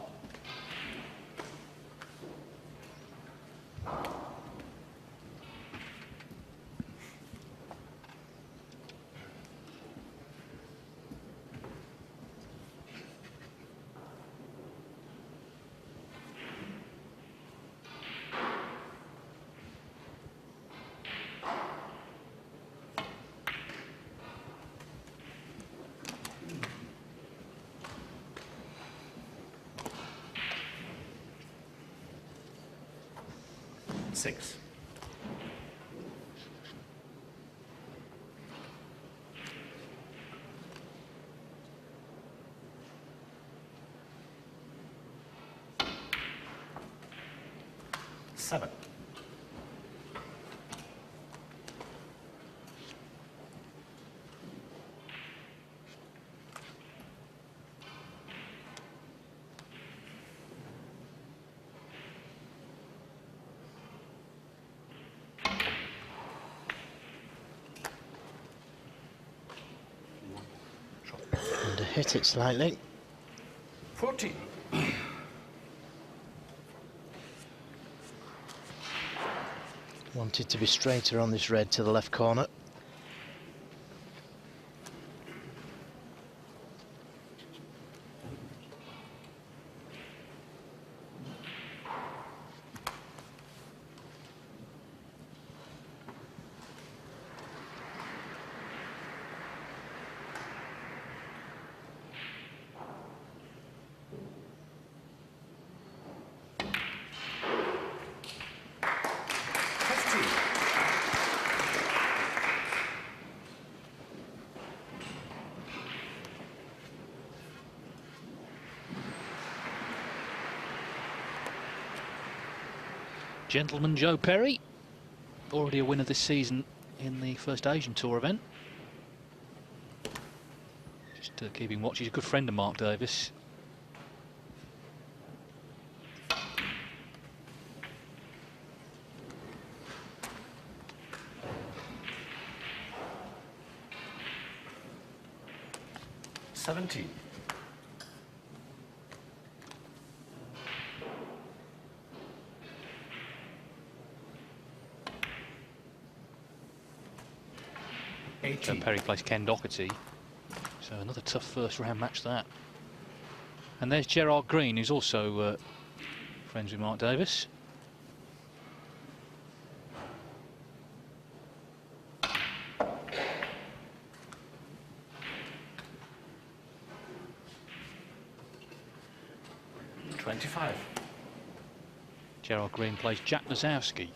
Six. Seven. And hit it slightly. 14. Wanted to be straighter on this red to the left corner. Gentleman Joe Perry, already a winner this season in the first Asian Tour event. Just keeping watch. He's a good friend of Mark Davis. Seventeen. 18. Perry plays Ken Doherty, so another tough first round match that. And there's Gerard Green, who's also friends with Mark Davis. Gerard Green plays Jack Lazowski.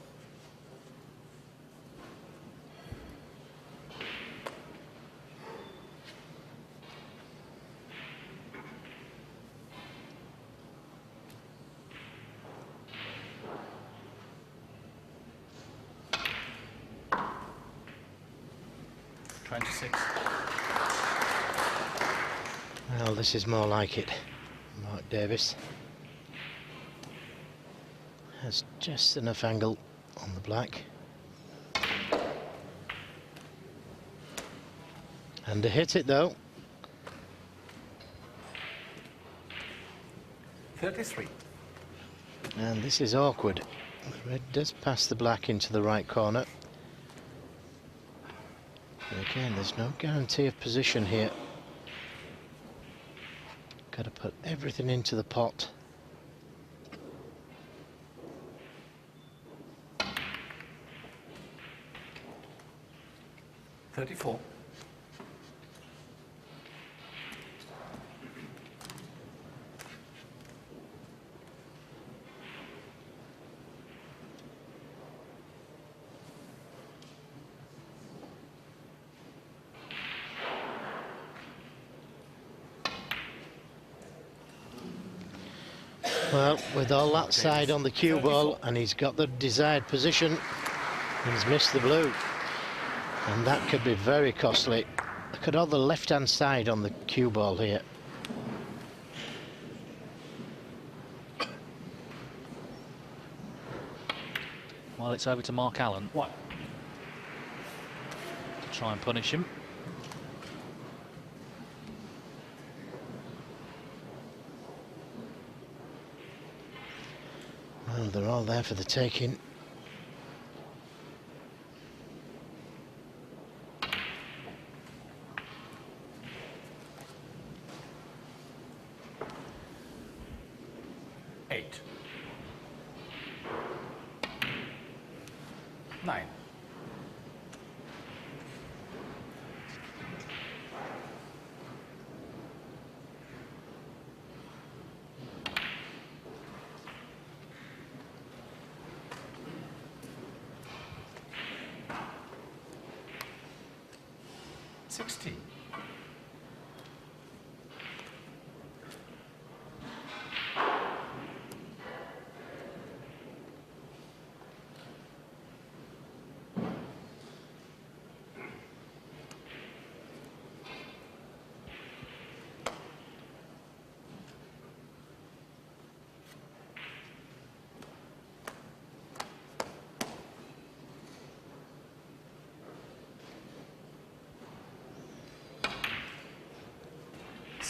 Well, this is more like it. Mark Davis has just enough angle on the black. And to hit it though. 33. And this is awkward. The red does pass the black into the right corner. But again, there's no guarantee of position here. Got to put everything into the pot. $34. Well, with all that side on the cue ball, and he's got the desired position, he's missed the blue. And that could be very costly. Look at all the left-hand side on the cue ball here. Well, it's over to Mark Allen. One. To try and punish him. Well, they're all there for the taking. Eight. 9. $60.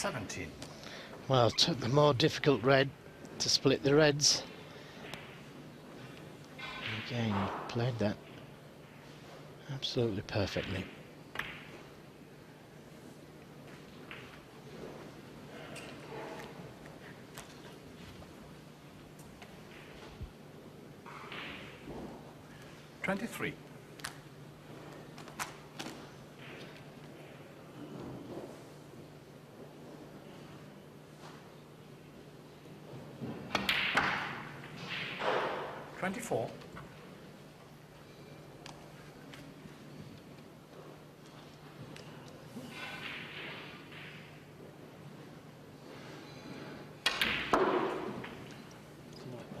$17. Well, took the more difficult red to split the reds. Again, he played that absolutely perfectly. $23. $24.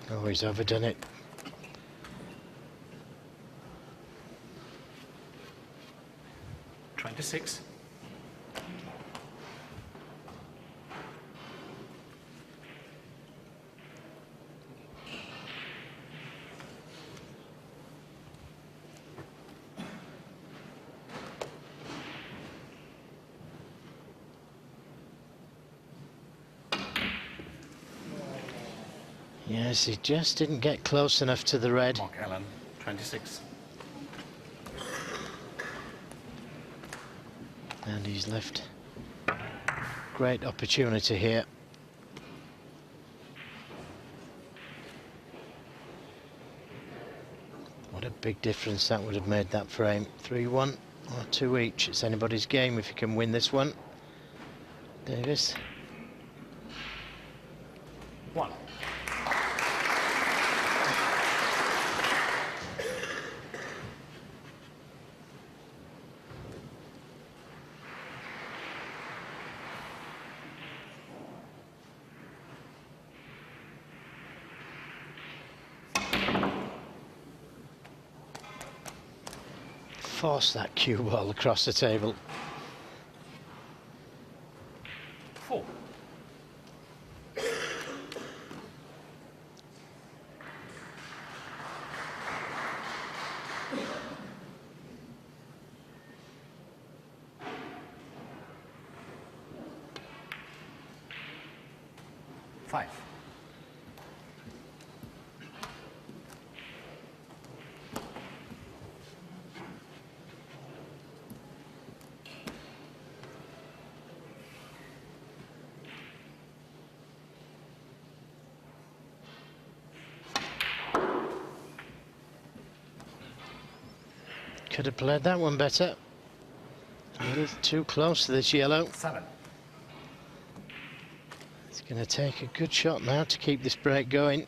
Oh, he's overdone it. $26. Yes, he just didn't get close enough to the red. Mark Allen, 26. And he's left great opportunity here. What a big difference that would have made, that frame. 3-1 or 2 each. It's anybody's game if you can win this one. Davis. 1. Force that cue ball across the table. 4. 5. Could have played that one better. A little too close to this yellow. 7. It's going to take a good shot now to keep this break going.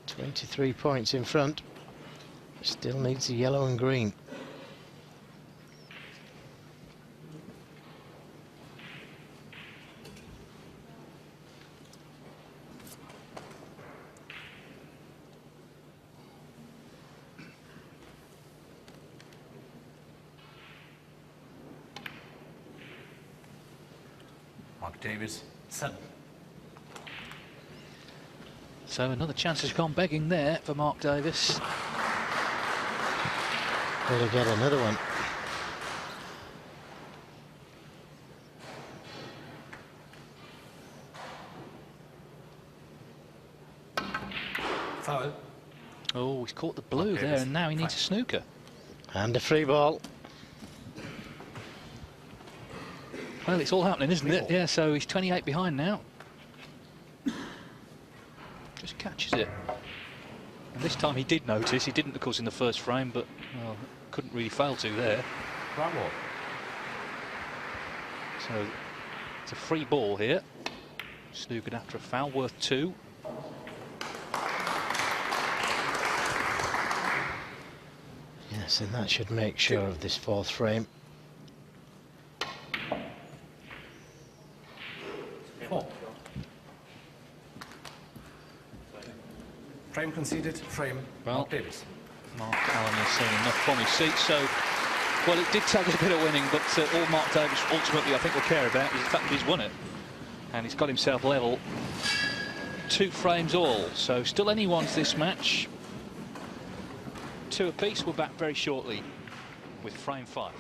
23 points in front. Still needs the yellow and green. Mark Davis, 7. So another chance has gone begging there for Mark Davis. Better get another one. Foul. Oh, he's caught the blue Mark there, Davis, and now he needs a 5. snooker. And a free ball. Well, it's all happening, isn't it? Ball. Yeah, so he's 28 behind now. Just catches it. And this time he did notice. He didn't, of course, in the first frame, but well, couldn't really fail to there. Ground ball. So it's a free ball here. Snookered after a foul worth 2. Yes, and that should make sure of this fourth frame. 4. Frame conceded, frame, Well, Mark Davis. Mark Allen has seen enough from his seat, so well, it did take a bit of winning, but all Mark Davis ultimately I think will care about is the fact that he's won it, and he's got himself level. 2 frames all, so still anyone's this match. 2 apiece. We're back very shortly with frame 5.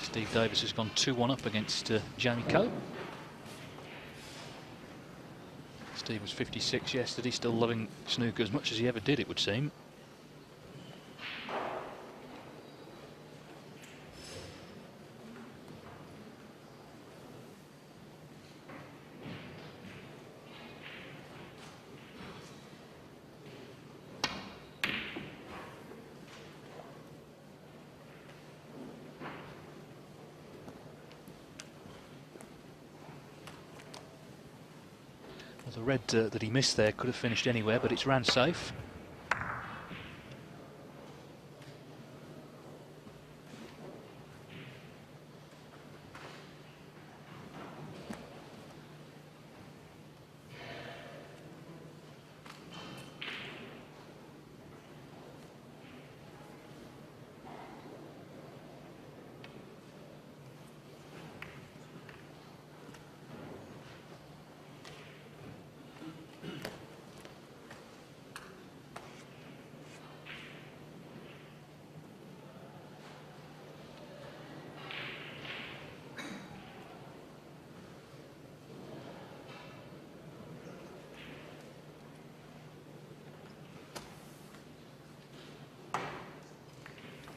Steve Davis has gone 2-1 up against Jamie Coe. Steve was 56 yesterday, still loving snooker as much as he ever did, it would seem. The red that he missed there could have finished anywhere, but it's ran safe.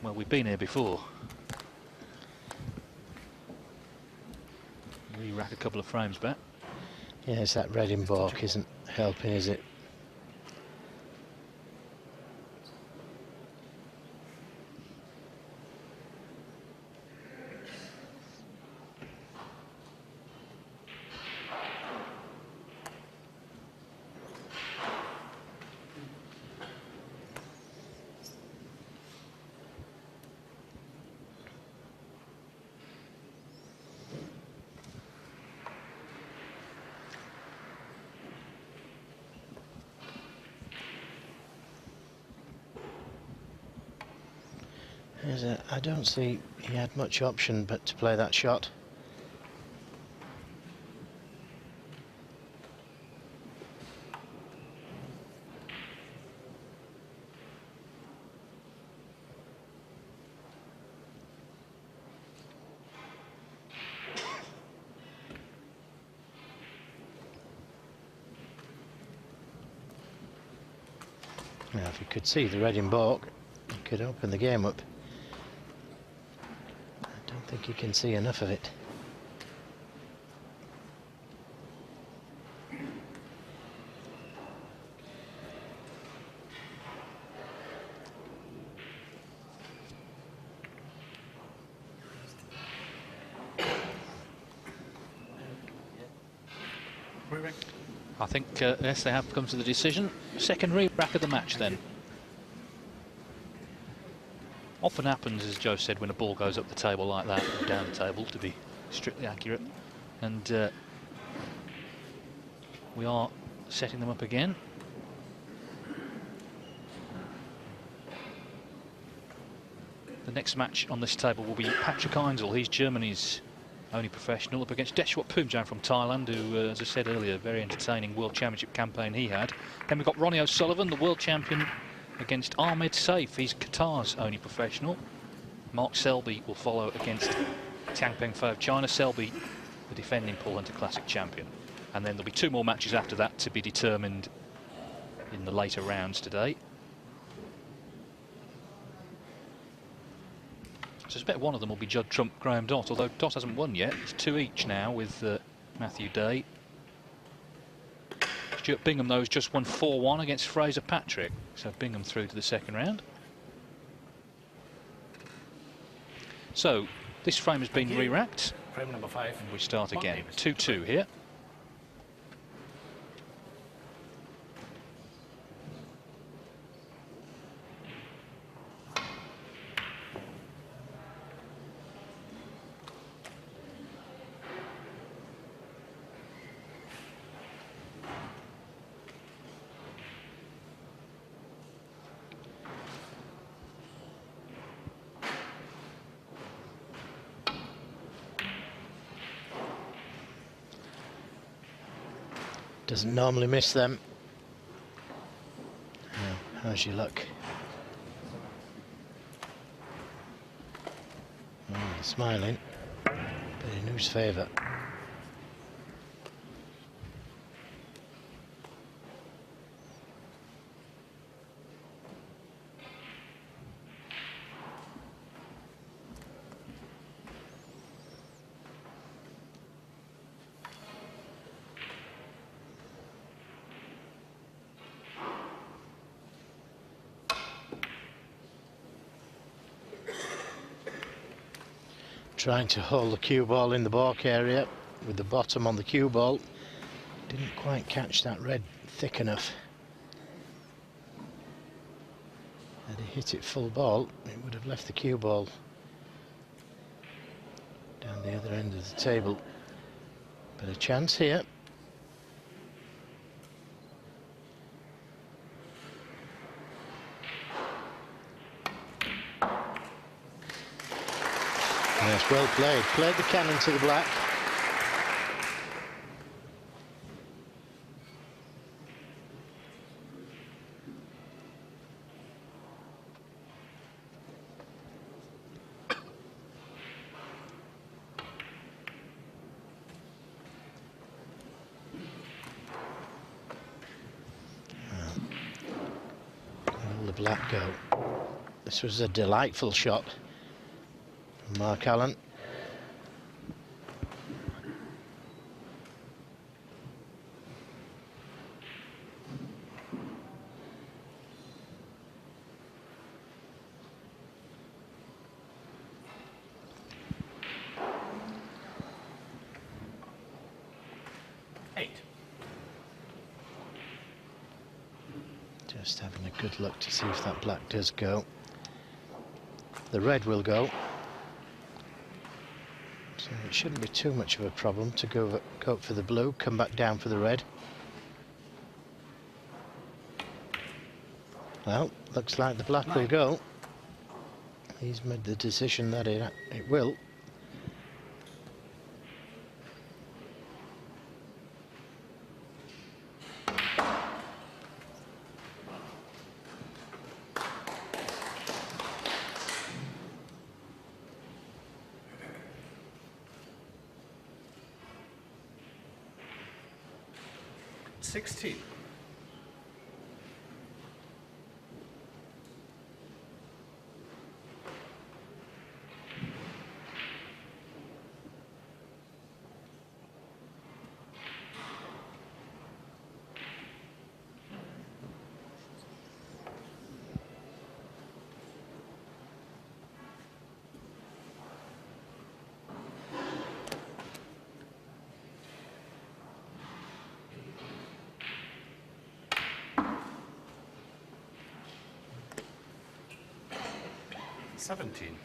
Well, we've been here before. Re-rack a couple of frames back. Yes, that red in balk isn't helping, is it? I don't see he had much option but to play that shot. Now, if he could see the red in baulk, he could open the game up. I don't think he can see enough of it. I think, yes, they have come to the decision. Second re-rack of the match then. Often happens, as Joe said, when a ball goes up the table like that, or down the table to be strictly accurate. And we are setting them up again. The next match on this table will be Patrick Einsel. He's Germany's only professional, up against Deshwat Poomjang from Thailand, who, as I said earlier, very entertaining World Championship campaign he had. Then we've got Ronnie O'Sullivan, the world champion, against Ahmed Saif. He's Qatar's only professional. Mark Selby will follow against Tianpeng Fei of China. Selby, the defending Paul Hunter Classic champion. And then there'll be 2 more matches after that to be determined in the later rounds today. So I bet one of them will be Judd Trump, Graham Dott, although Dott hasn't won yet. It's 2 each now with Matthew Day. Stuart Bingham, though, has just won 4-1 against Fraser Patrick. So Bingham through to the second round. So this frame has been re-racked. Frame number 5. And we start again. 2-2 here. Doesn't normally miss them. How's your luck? Oh, smiling, but in whose favour? Trying to hold the cue ball in the baulk area with the bottom on the cue ball. Didn't quite catch that red thick enough. Had he hit it full ball, it would have left the cue ball down the other end of the table. But a chance here. Yes, well played. Played the cannon to the black. Will the black go? This was a delightful shot. Mark Allen. Just having a good look to see if that black does go. The red will go. So it shouldn't be too much of a problem to go up for the blue, come back down for the red. Well, looks like the black will go. He's made the decision that it will. 17.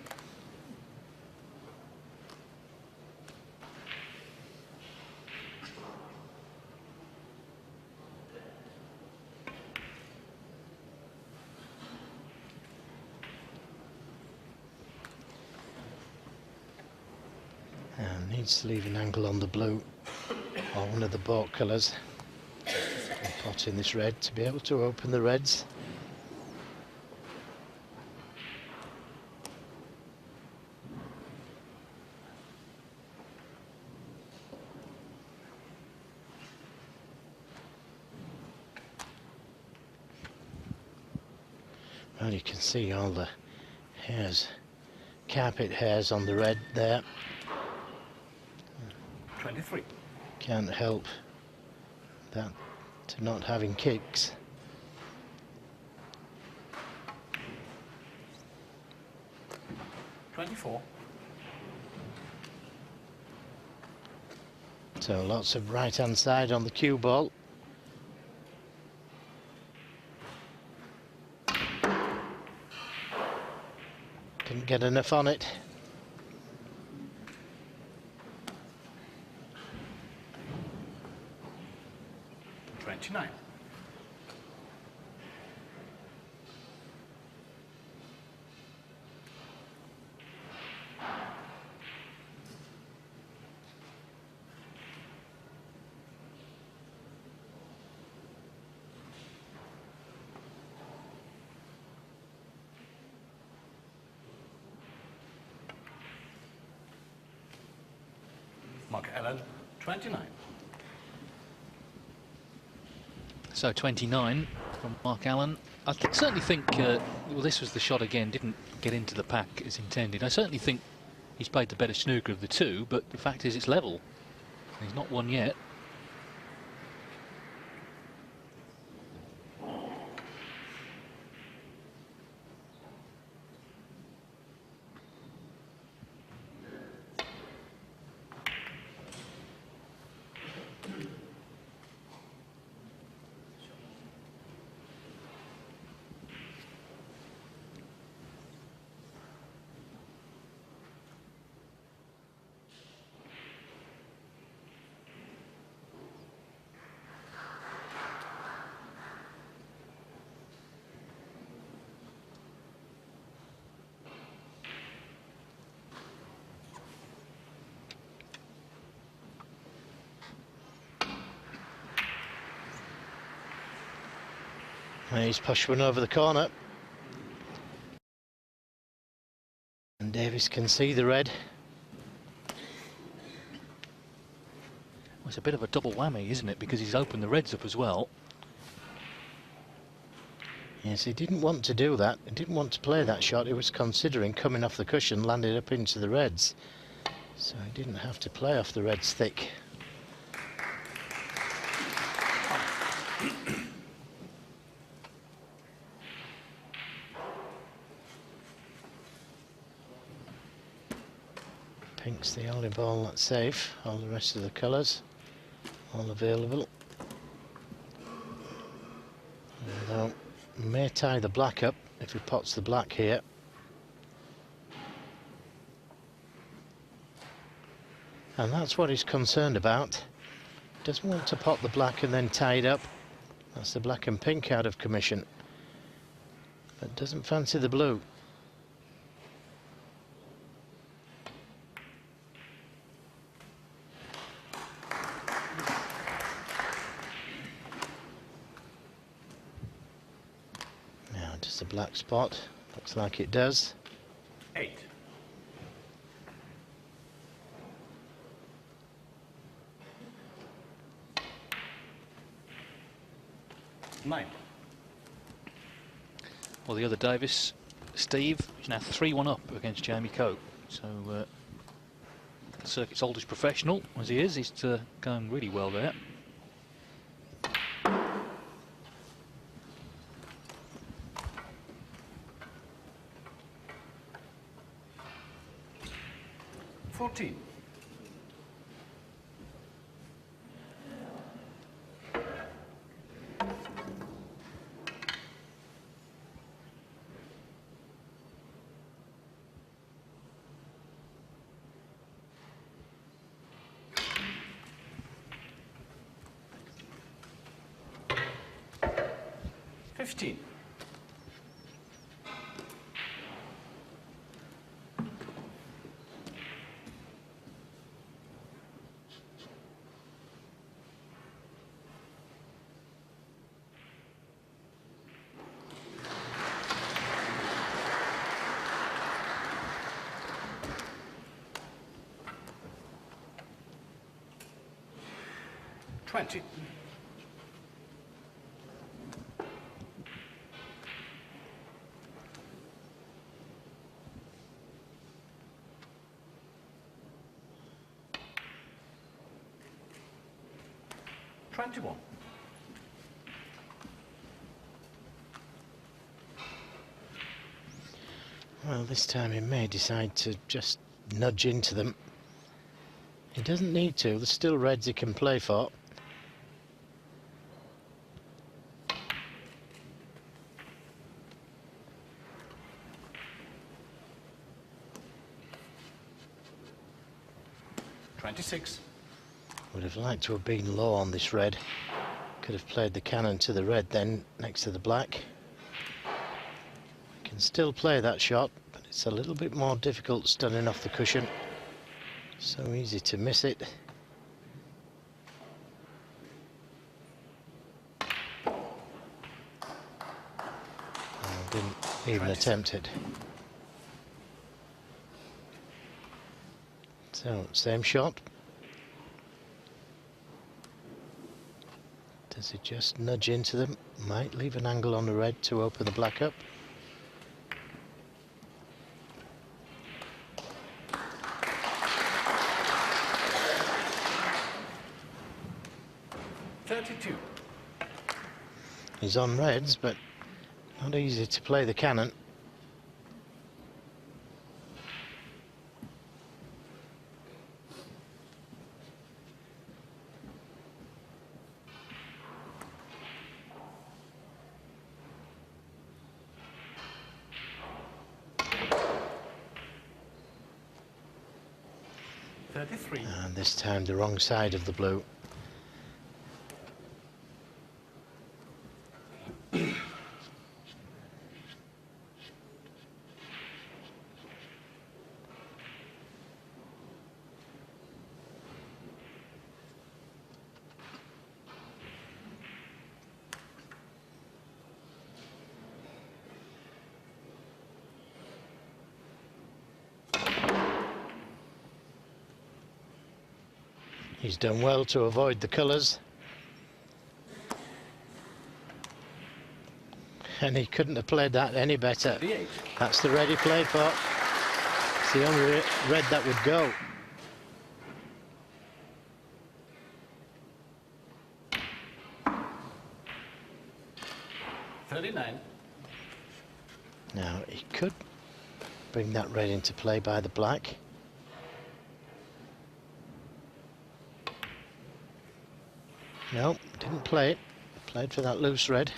And needs to leave an angle on the blue or one of the baulk colours. Pot in this red to be able to open the reds. Well, you can see all the hairs, carpet hairs on the red there. 23. Can't help that to not having kicks. So lots of right hand side on the cue ball. Didn't get enough on it. Nine. Mark Allen, 29. So 29 from Mark Allen. I certainly think, well, this was the shot again, didn't get into the pack as intended. I certainly think he's played the better snooker of the two, but the fact is it's level. He's not won yet. And he's pushed one over the corner. And Davis can see the red. Well, it's a bit of a double whammy, isn't it? Because he's opened the reds up as well. Yes, he didn't want to do that. He didn't want to play that shot. He was considering coming off the cushion, landed up into the reds. So he didn't have to play off the reds thick. Pink's the only ball that's safe. All the rest of the colours, all available. Although, may tie the black up if he pots the black here. And that's what he's concerned about. Doesn't want to pot the black and then tie it up. That's the black and pink out of commission. But doesn't fancy the blue. Now, does the black spot? Looks like it does. 8. 9. Well, the other Davis, Steve, is now 3-1 up against Jamie Coe. So, the circuit's oldest professional, as he is, he's going really well there. $14. 15. $20. $21. Well, this time he may decide to just nudge into them. He doesn't need to. There's still reds he can play for. $26. Would have liked to have been low on this red. Could have played the cannon to the red then next to the black. Can still play that shot, but it's a little bit more difficult stunning off the cushion. So easy to miss it. Didn't even attempt it. So, same shot. Does he just nudge into them? Might leave an angle on the red to open the black up. $32. He's on reds, but not easy to play the cannon. $33. And this time the wrong side of the blue. He's done well to avoid the colours. And he couldn't have played that any better. 38. That's the red he played for. It's the only red that would go. $39. Now, he could bring that red into play by the black. No, didn't play it. Played for that loose red.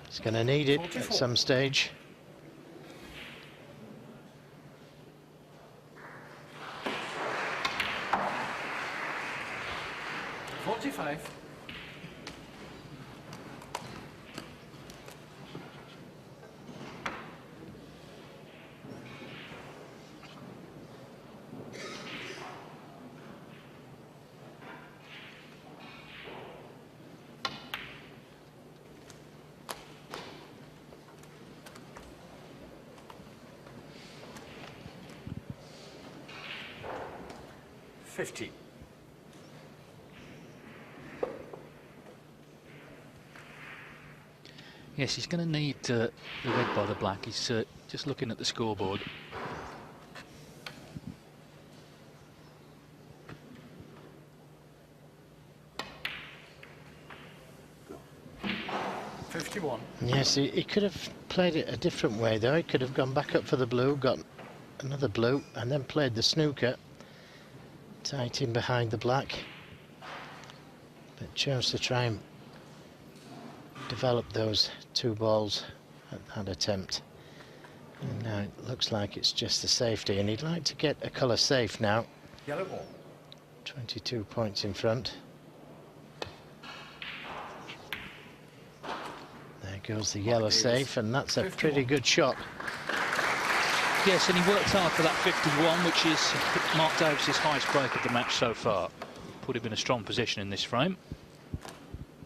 He's going to need it 44. at some stage. $45. $50. Yes, he's going to need the red by the black. He's just looking at the scoreboard. $51. Yes, he could have played it a different way though. He could have gone back up for the blue, got another blue, and then played the snooker tight in behind the black. But chose to try and develop those two balls at that attempt. And now it looks like it's just a safety, and he'd like to get a colour safe now. Yellow ball. 22 points in front. goes the yellow Davis. safe, and that's a 51. pretty good shot. Yes, and he worked hard for that 51, which is Mark Davis's highest break of the match so far. Put him in a strong position in this frame,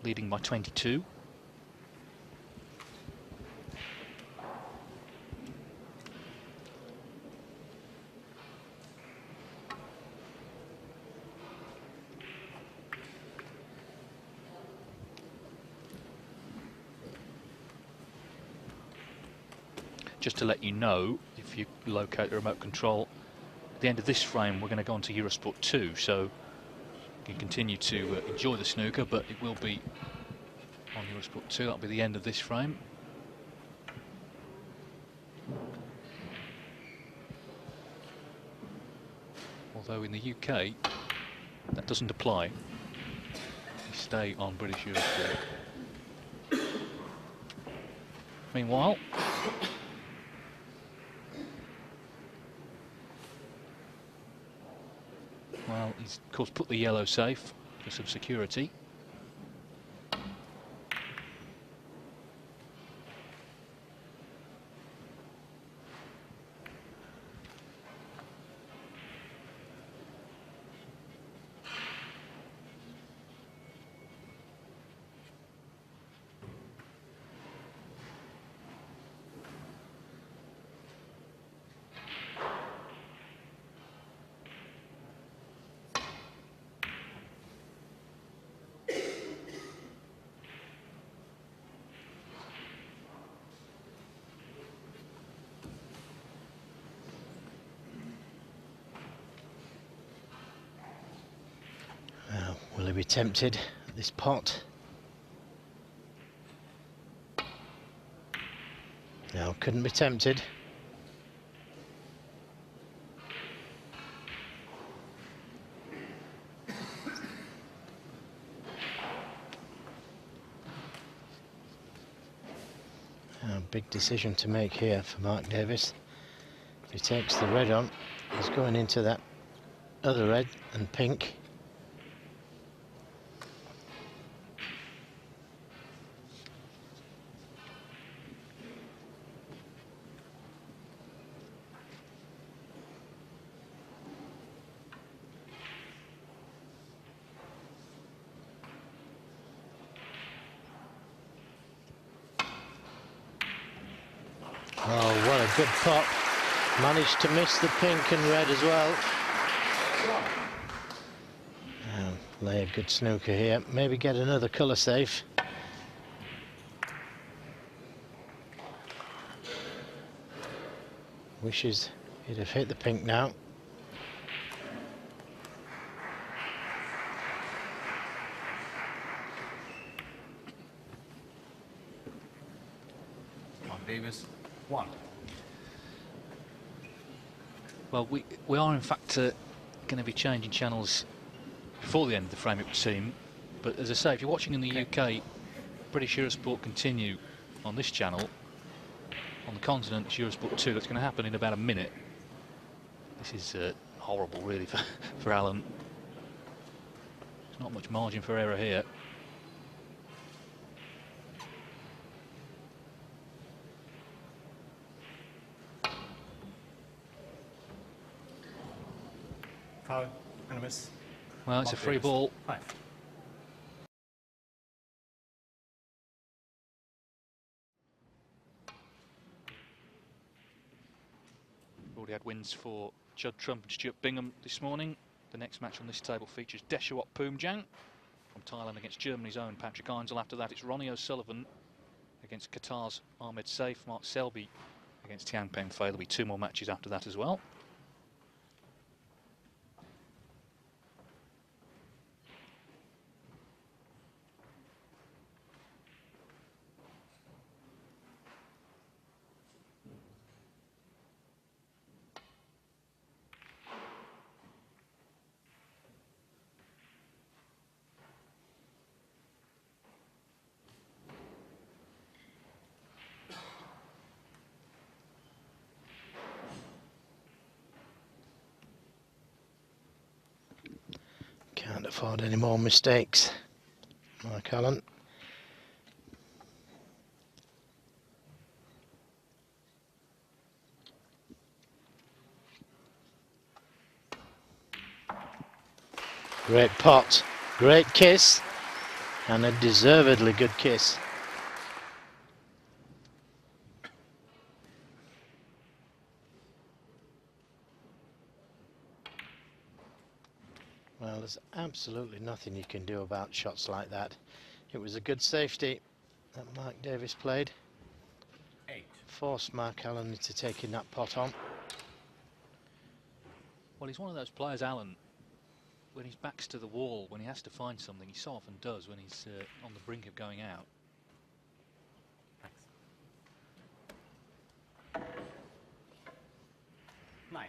leading by 22. Just to let you know, if you locate the remote control, at the end of this frame we're going to go on to Eurosport 2, so you can continue to enjoy the snooker, but it will be on Eurosport 2. That'll be the end of this frame. Although in the UK that doesn't apply. You stay on British Eurosport. Meanwhile, well, he's of course put the yellow safe for some security. Will he be tempted at this pot? No, couldn't be tempted. A big decision to make here for Mark Davis. If he takes the red on, he's going into that other red and pink. Oh, what a good pot. Managed to miss the pink and red as well. Lay a good snooker here. Maybe get another colour safe. Wishes he'd have hit the pink now. Mark Davis, 1. Well, we are in fact going to be changing channels before the end of the frame, it would seem. But as I say, if you're watching in the UK, British Eurosport continue on this channel. On the continent, it's Eurosport 2. That's going to happen in about a minute. This is horrible, really, for Alan. There's not much margin for error here. Foul, and a miss. Well, it's a Mark free Davis, ball. 5. Already had wins for Judd Trump and Stuart Bingham this morning. The next match on this table features Deshawat Poomjang from Thailand against Germany's own Patrick Einsel. After that, it's Ronnie O'Sullivan against Qatar's Ahmed Saif. Mark Selby against Tian Peng Fei. There'll be 2 more matches after that as well. Can't afford any more mistakes, Mark Allen. Great pot, great kiss, and a deservedly good kiss. Well, there's absolutely nothing you can do about shots like that. It was a good safety that Mark Davis played. 8. Forced Mark Allen into taking that pot on. Well, he's one of those players, Alan, when his back's to the wall, when he has to find something, he so often does when he's on the brink of going out. Thanks. 9.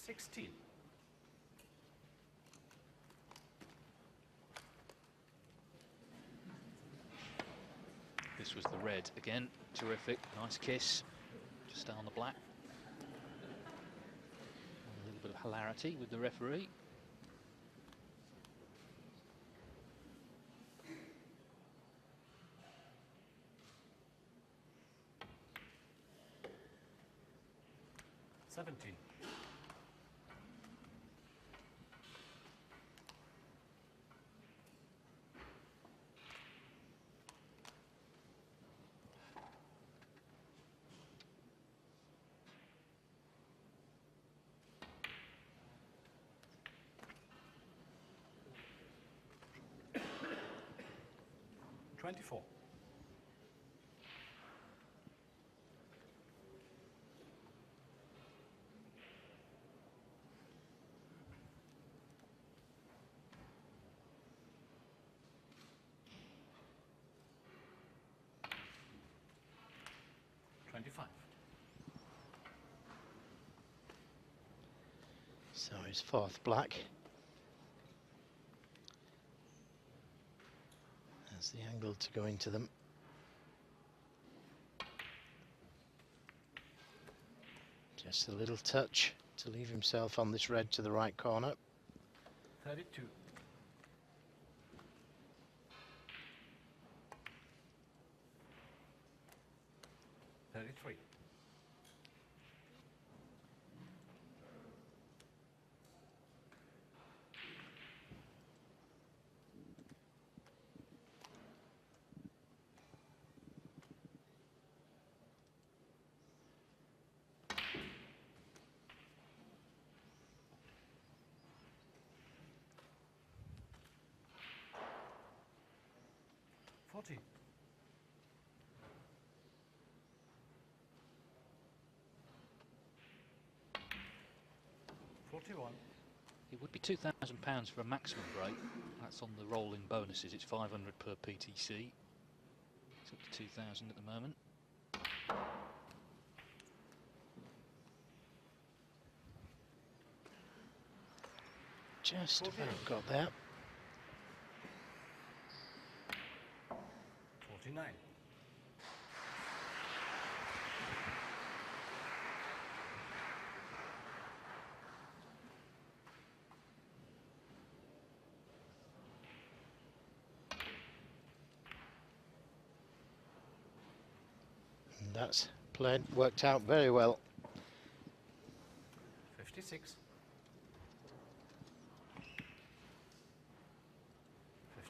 $16. This was the red again. Terrific, nice kiss. Just stay on the black. A little bit of hilarity with the referee. $17. 24. 25. So his fourth black. That's the angle to go into them. Just a little touch to leave himself on this red to the right corner. 32. 33. 40. 41. It would be £2,000 for a maximum break. That's on the rolling bonuses. It's 500 per PTC. It's up to 2,000 at the moment. Just about got there. 49. And that's played, worked out very well. 56.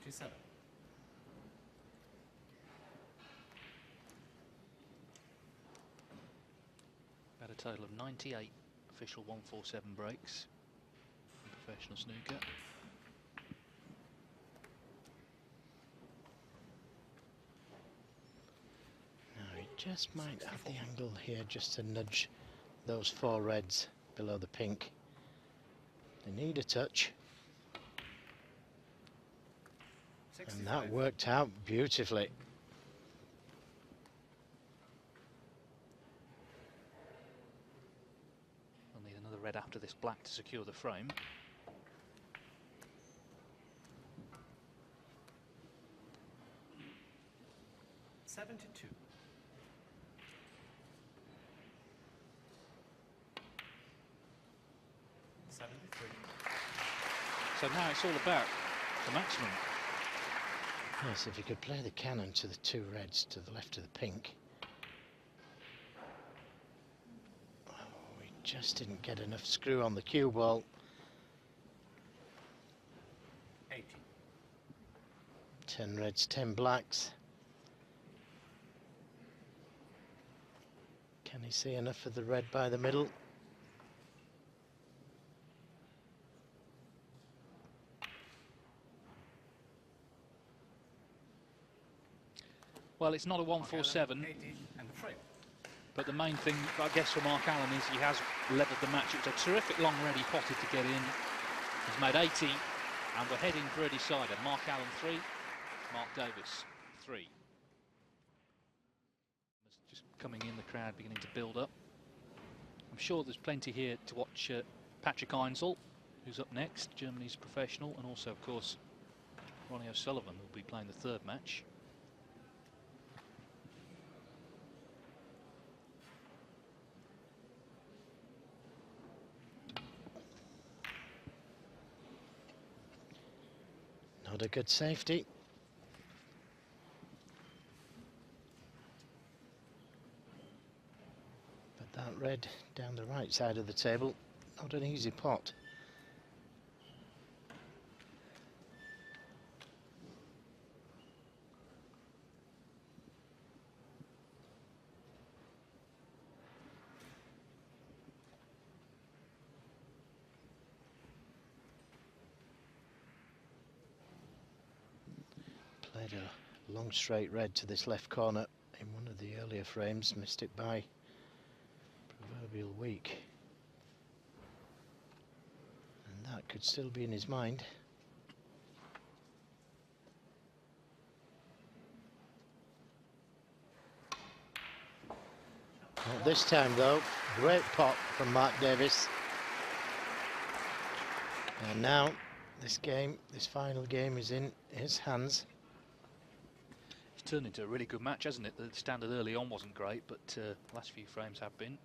57. About a total of 98 official 147 breaks in professional snooker. Now he just might have the angle here just to nudge those four reds below the pink. They need a touch. And that worked out beautifully. We'll need another red after this black to secure the frame. $72. 73. So now it's all about the maximum. Yes, if he could play the cannon to the two reds to the left of the pink. Oh, we just didn't get enough screw on the cue ball. 80. 10 reds, 10 blacks. Can he see enough of the red by the middle? Well, it's not a 147, 80 and frame. but the main thing, I guess, for Mark Allen is he has levelled the match. It was a terrific long red he potted to get in. He's made 80, and we're heading for a decider. Mark Allen 3, Mark Davis 3. Just coming in, the crowd beginning to build up. I'm sure there's plenty here to watch Patrick Einsel, who's up next, Germany's professional, and also, of course, Ronnie O'Sullivan, who'll be playing the third match. Not a good safety. But that red down the right side of the table, not an easy pot. Played a long straight red to this left corner in one of the earlier frames, missed it by proverbial week. And that could still be in his mind. Not this time though. Great pot from Mark Davis. And now this game, this final game, is in his hands. It's turned into a really good match, hasn't it? The standard early on wasn't great, but the last few frames have been.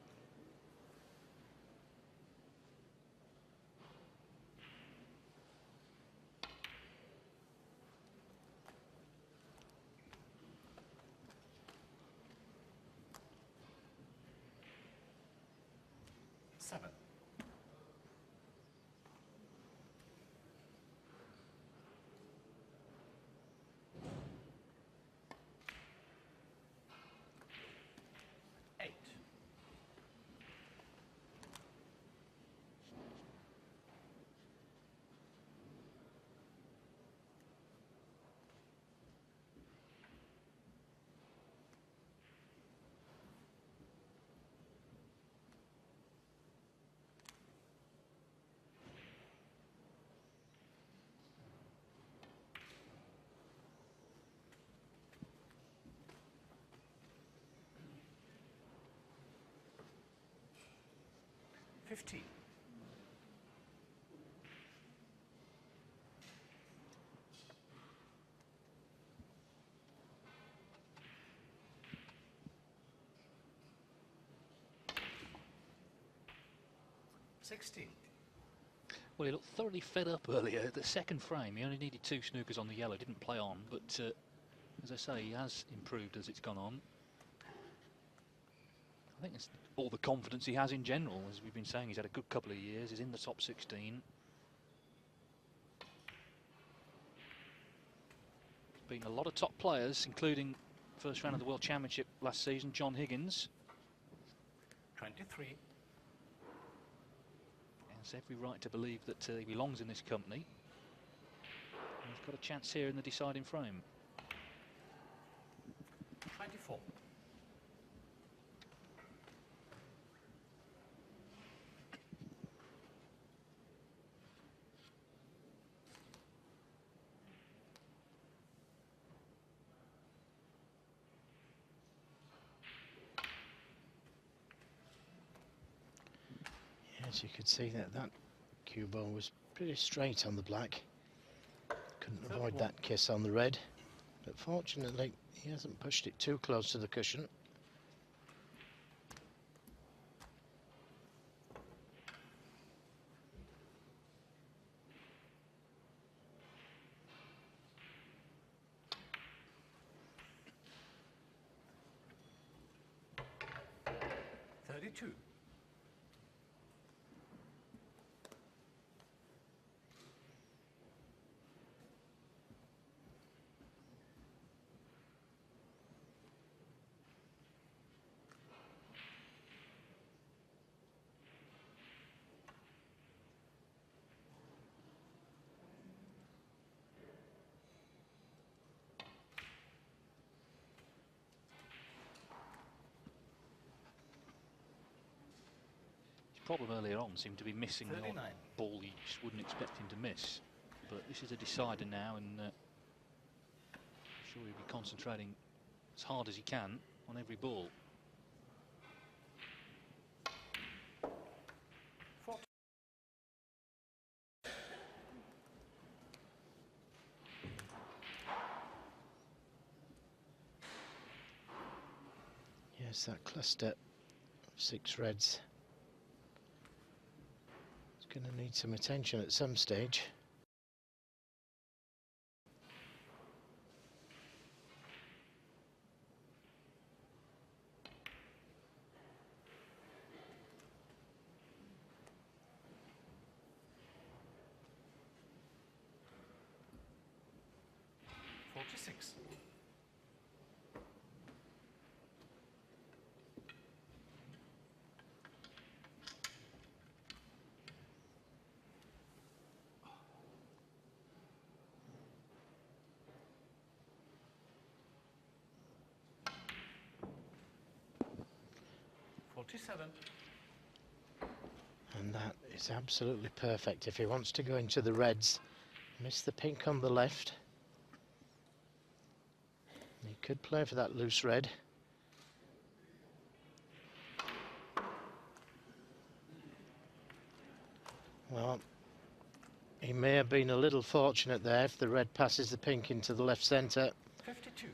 Seven. 8. 15. 16. Well, he looked thoroughly fed up earlier. The second frame, he only needed 2 snookers on the yellow, didn't play on, but as I say, he has improved as it's gone on. I think it's all the confidence he has in general. As we've been saying, he's had a good couple of years, he's in the top 16. He's beaten a lot of top players, including first round of the World Championship last season, John Higgins. 23. He has every right to believe that he belongs in this company. And he's got a chance here in the deciding frame. 24. Yes, you could see that cue ball was pretty straight on the black. Couldn't avoid that kiss on the red. But fortunately, he hasn't pushed it too close to the cushion. 32. His problem earlier on seemed to be missing the 39. odd ball you just wouldn't expect him to miss. But this is a decider now, and I'm sure he'll be concentrating as hard as he can on every ball. 40. Yes, that cluster of 6 reds. It's going to need some attention at some stage. Six. And that is absolutely perfect. If he wants to go into the reds, miss the pink on the left. He could play for that loose red. Well, he may have been a little fortunate there if the red passes the pink into the left centre. 52.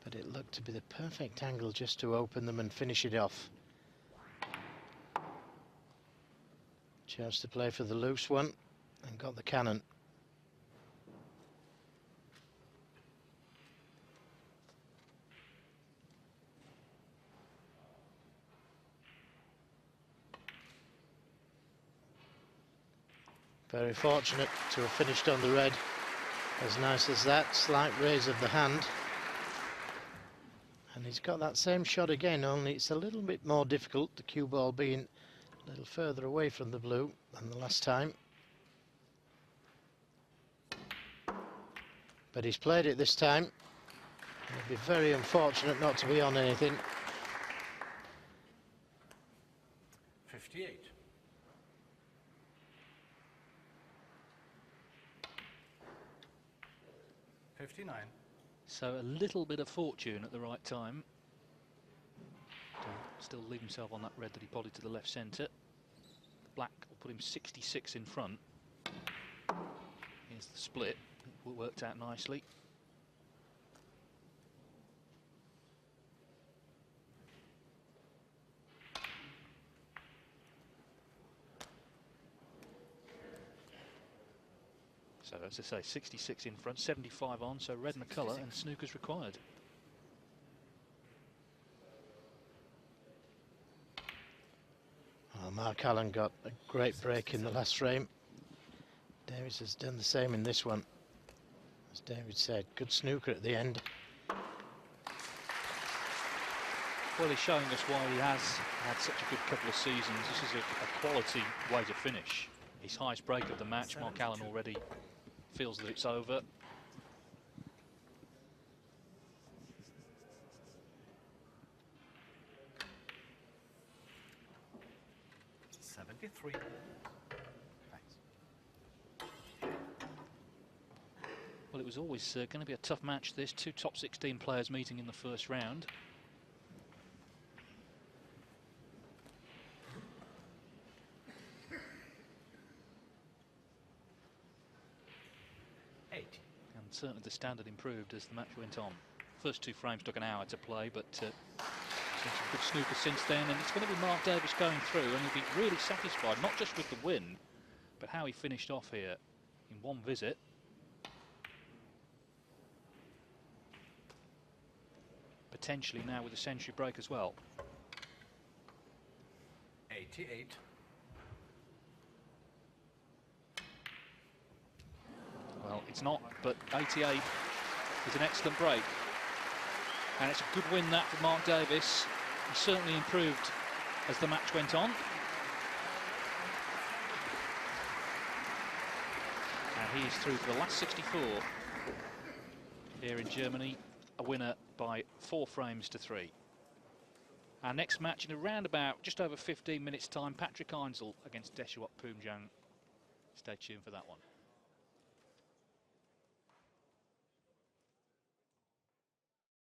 But it looked to be the perfect angle just to open them and finish it off. Chance to play for the loose one and got the cannon. Very fortunate to have finished on the red. As nice as that, slight raise of the hand. And he's got that same shot again, only it's a little bit more difficult, the cue ball being a little further away from the blue than the last time. But he's played it this time. It'd be very unfortunate not to be on anything. 58. So a little bit of fortune at the right time to still leave himself on that red that he podded to the left centre. Black will put him 66 in front. Here's the split. It worked out nicely. So as I say, 66 in front, 75 on, so red McCullough and snooker's required. Well, Mark Allen got a great break in the last frame. Davis has done the same in this one. As David said, good snooker at the end. Well, he's showing us why he has had such a good couple of seasons. This is a quality way to finish. His highest break of the match, Mark Allen already feels that it's over. $73. Thanks. Well, it was always going to be a tough match, this. 2 top 16 players meeting in the first round. And certainly the standard improved as the match went on. First 2 frames took an hour to play, but seen some good snooker since then, and it's going to be Mark Davis going through, and he'll be really satisfied, not just with the win, but how he finished off here in one visit. Potentially now with a century break as well. 88. Well, it's not, but 88 is an excellent break. And it's a good win that for Mark Davis. He certainly improved as the match went on. And he is through to the last 64 here in Germany, a winner by 4 frames to 3. Our next match in around about just over 15 minutes time, Patrick Einsel against Deshawat Poomjang. Stay tuned for that one.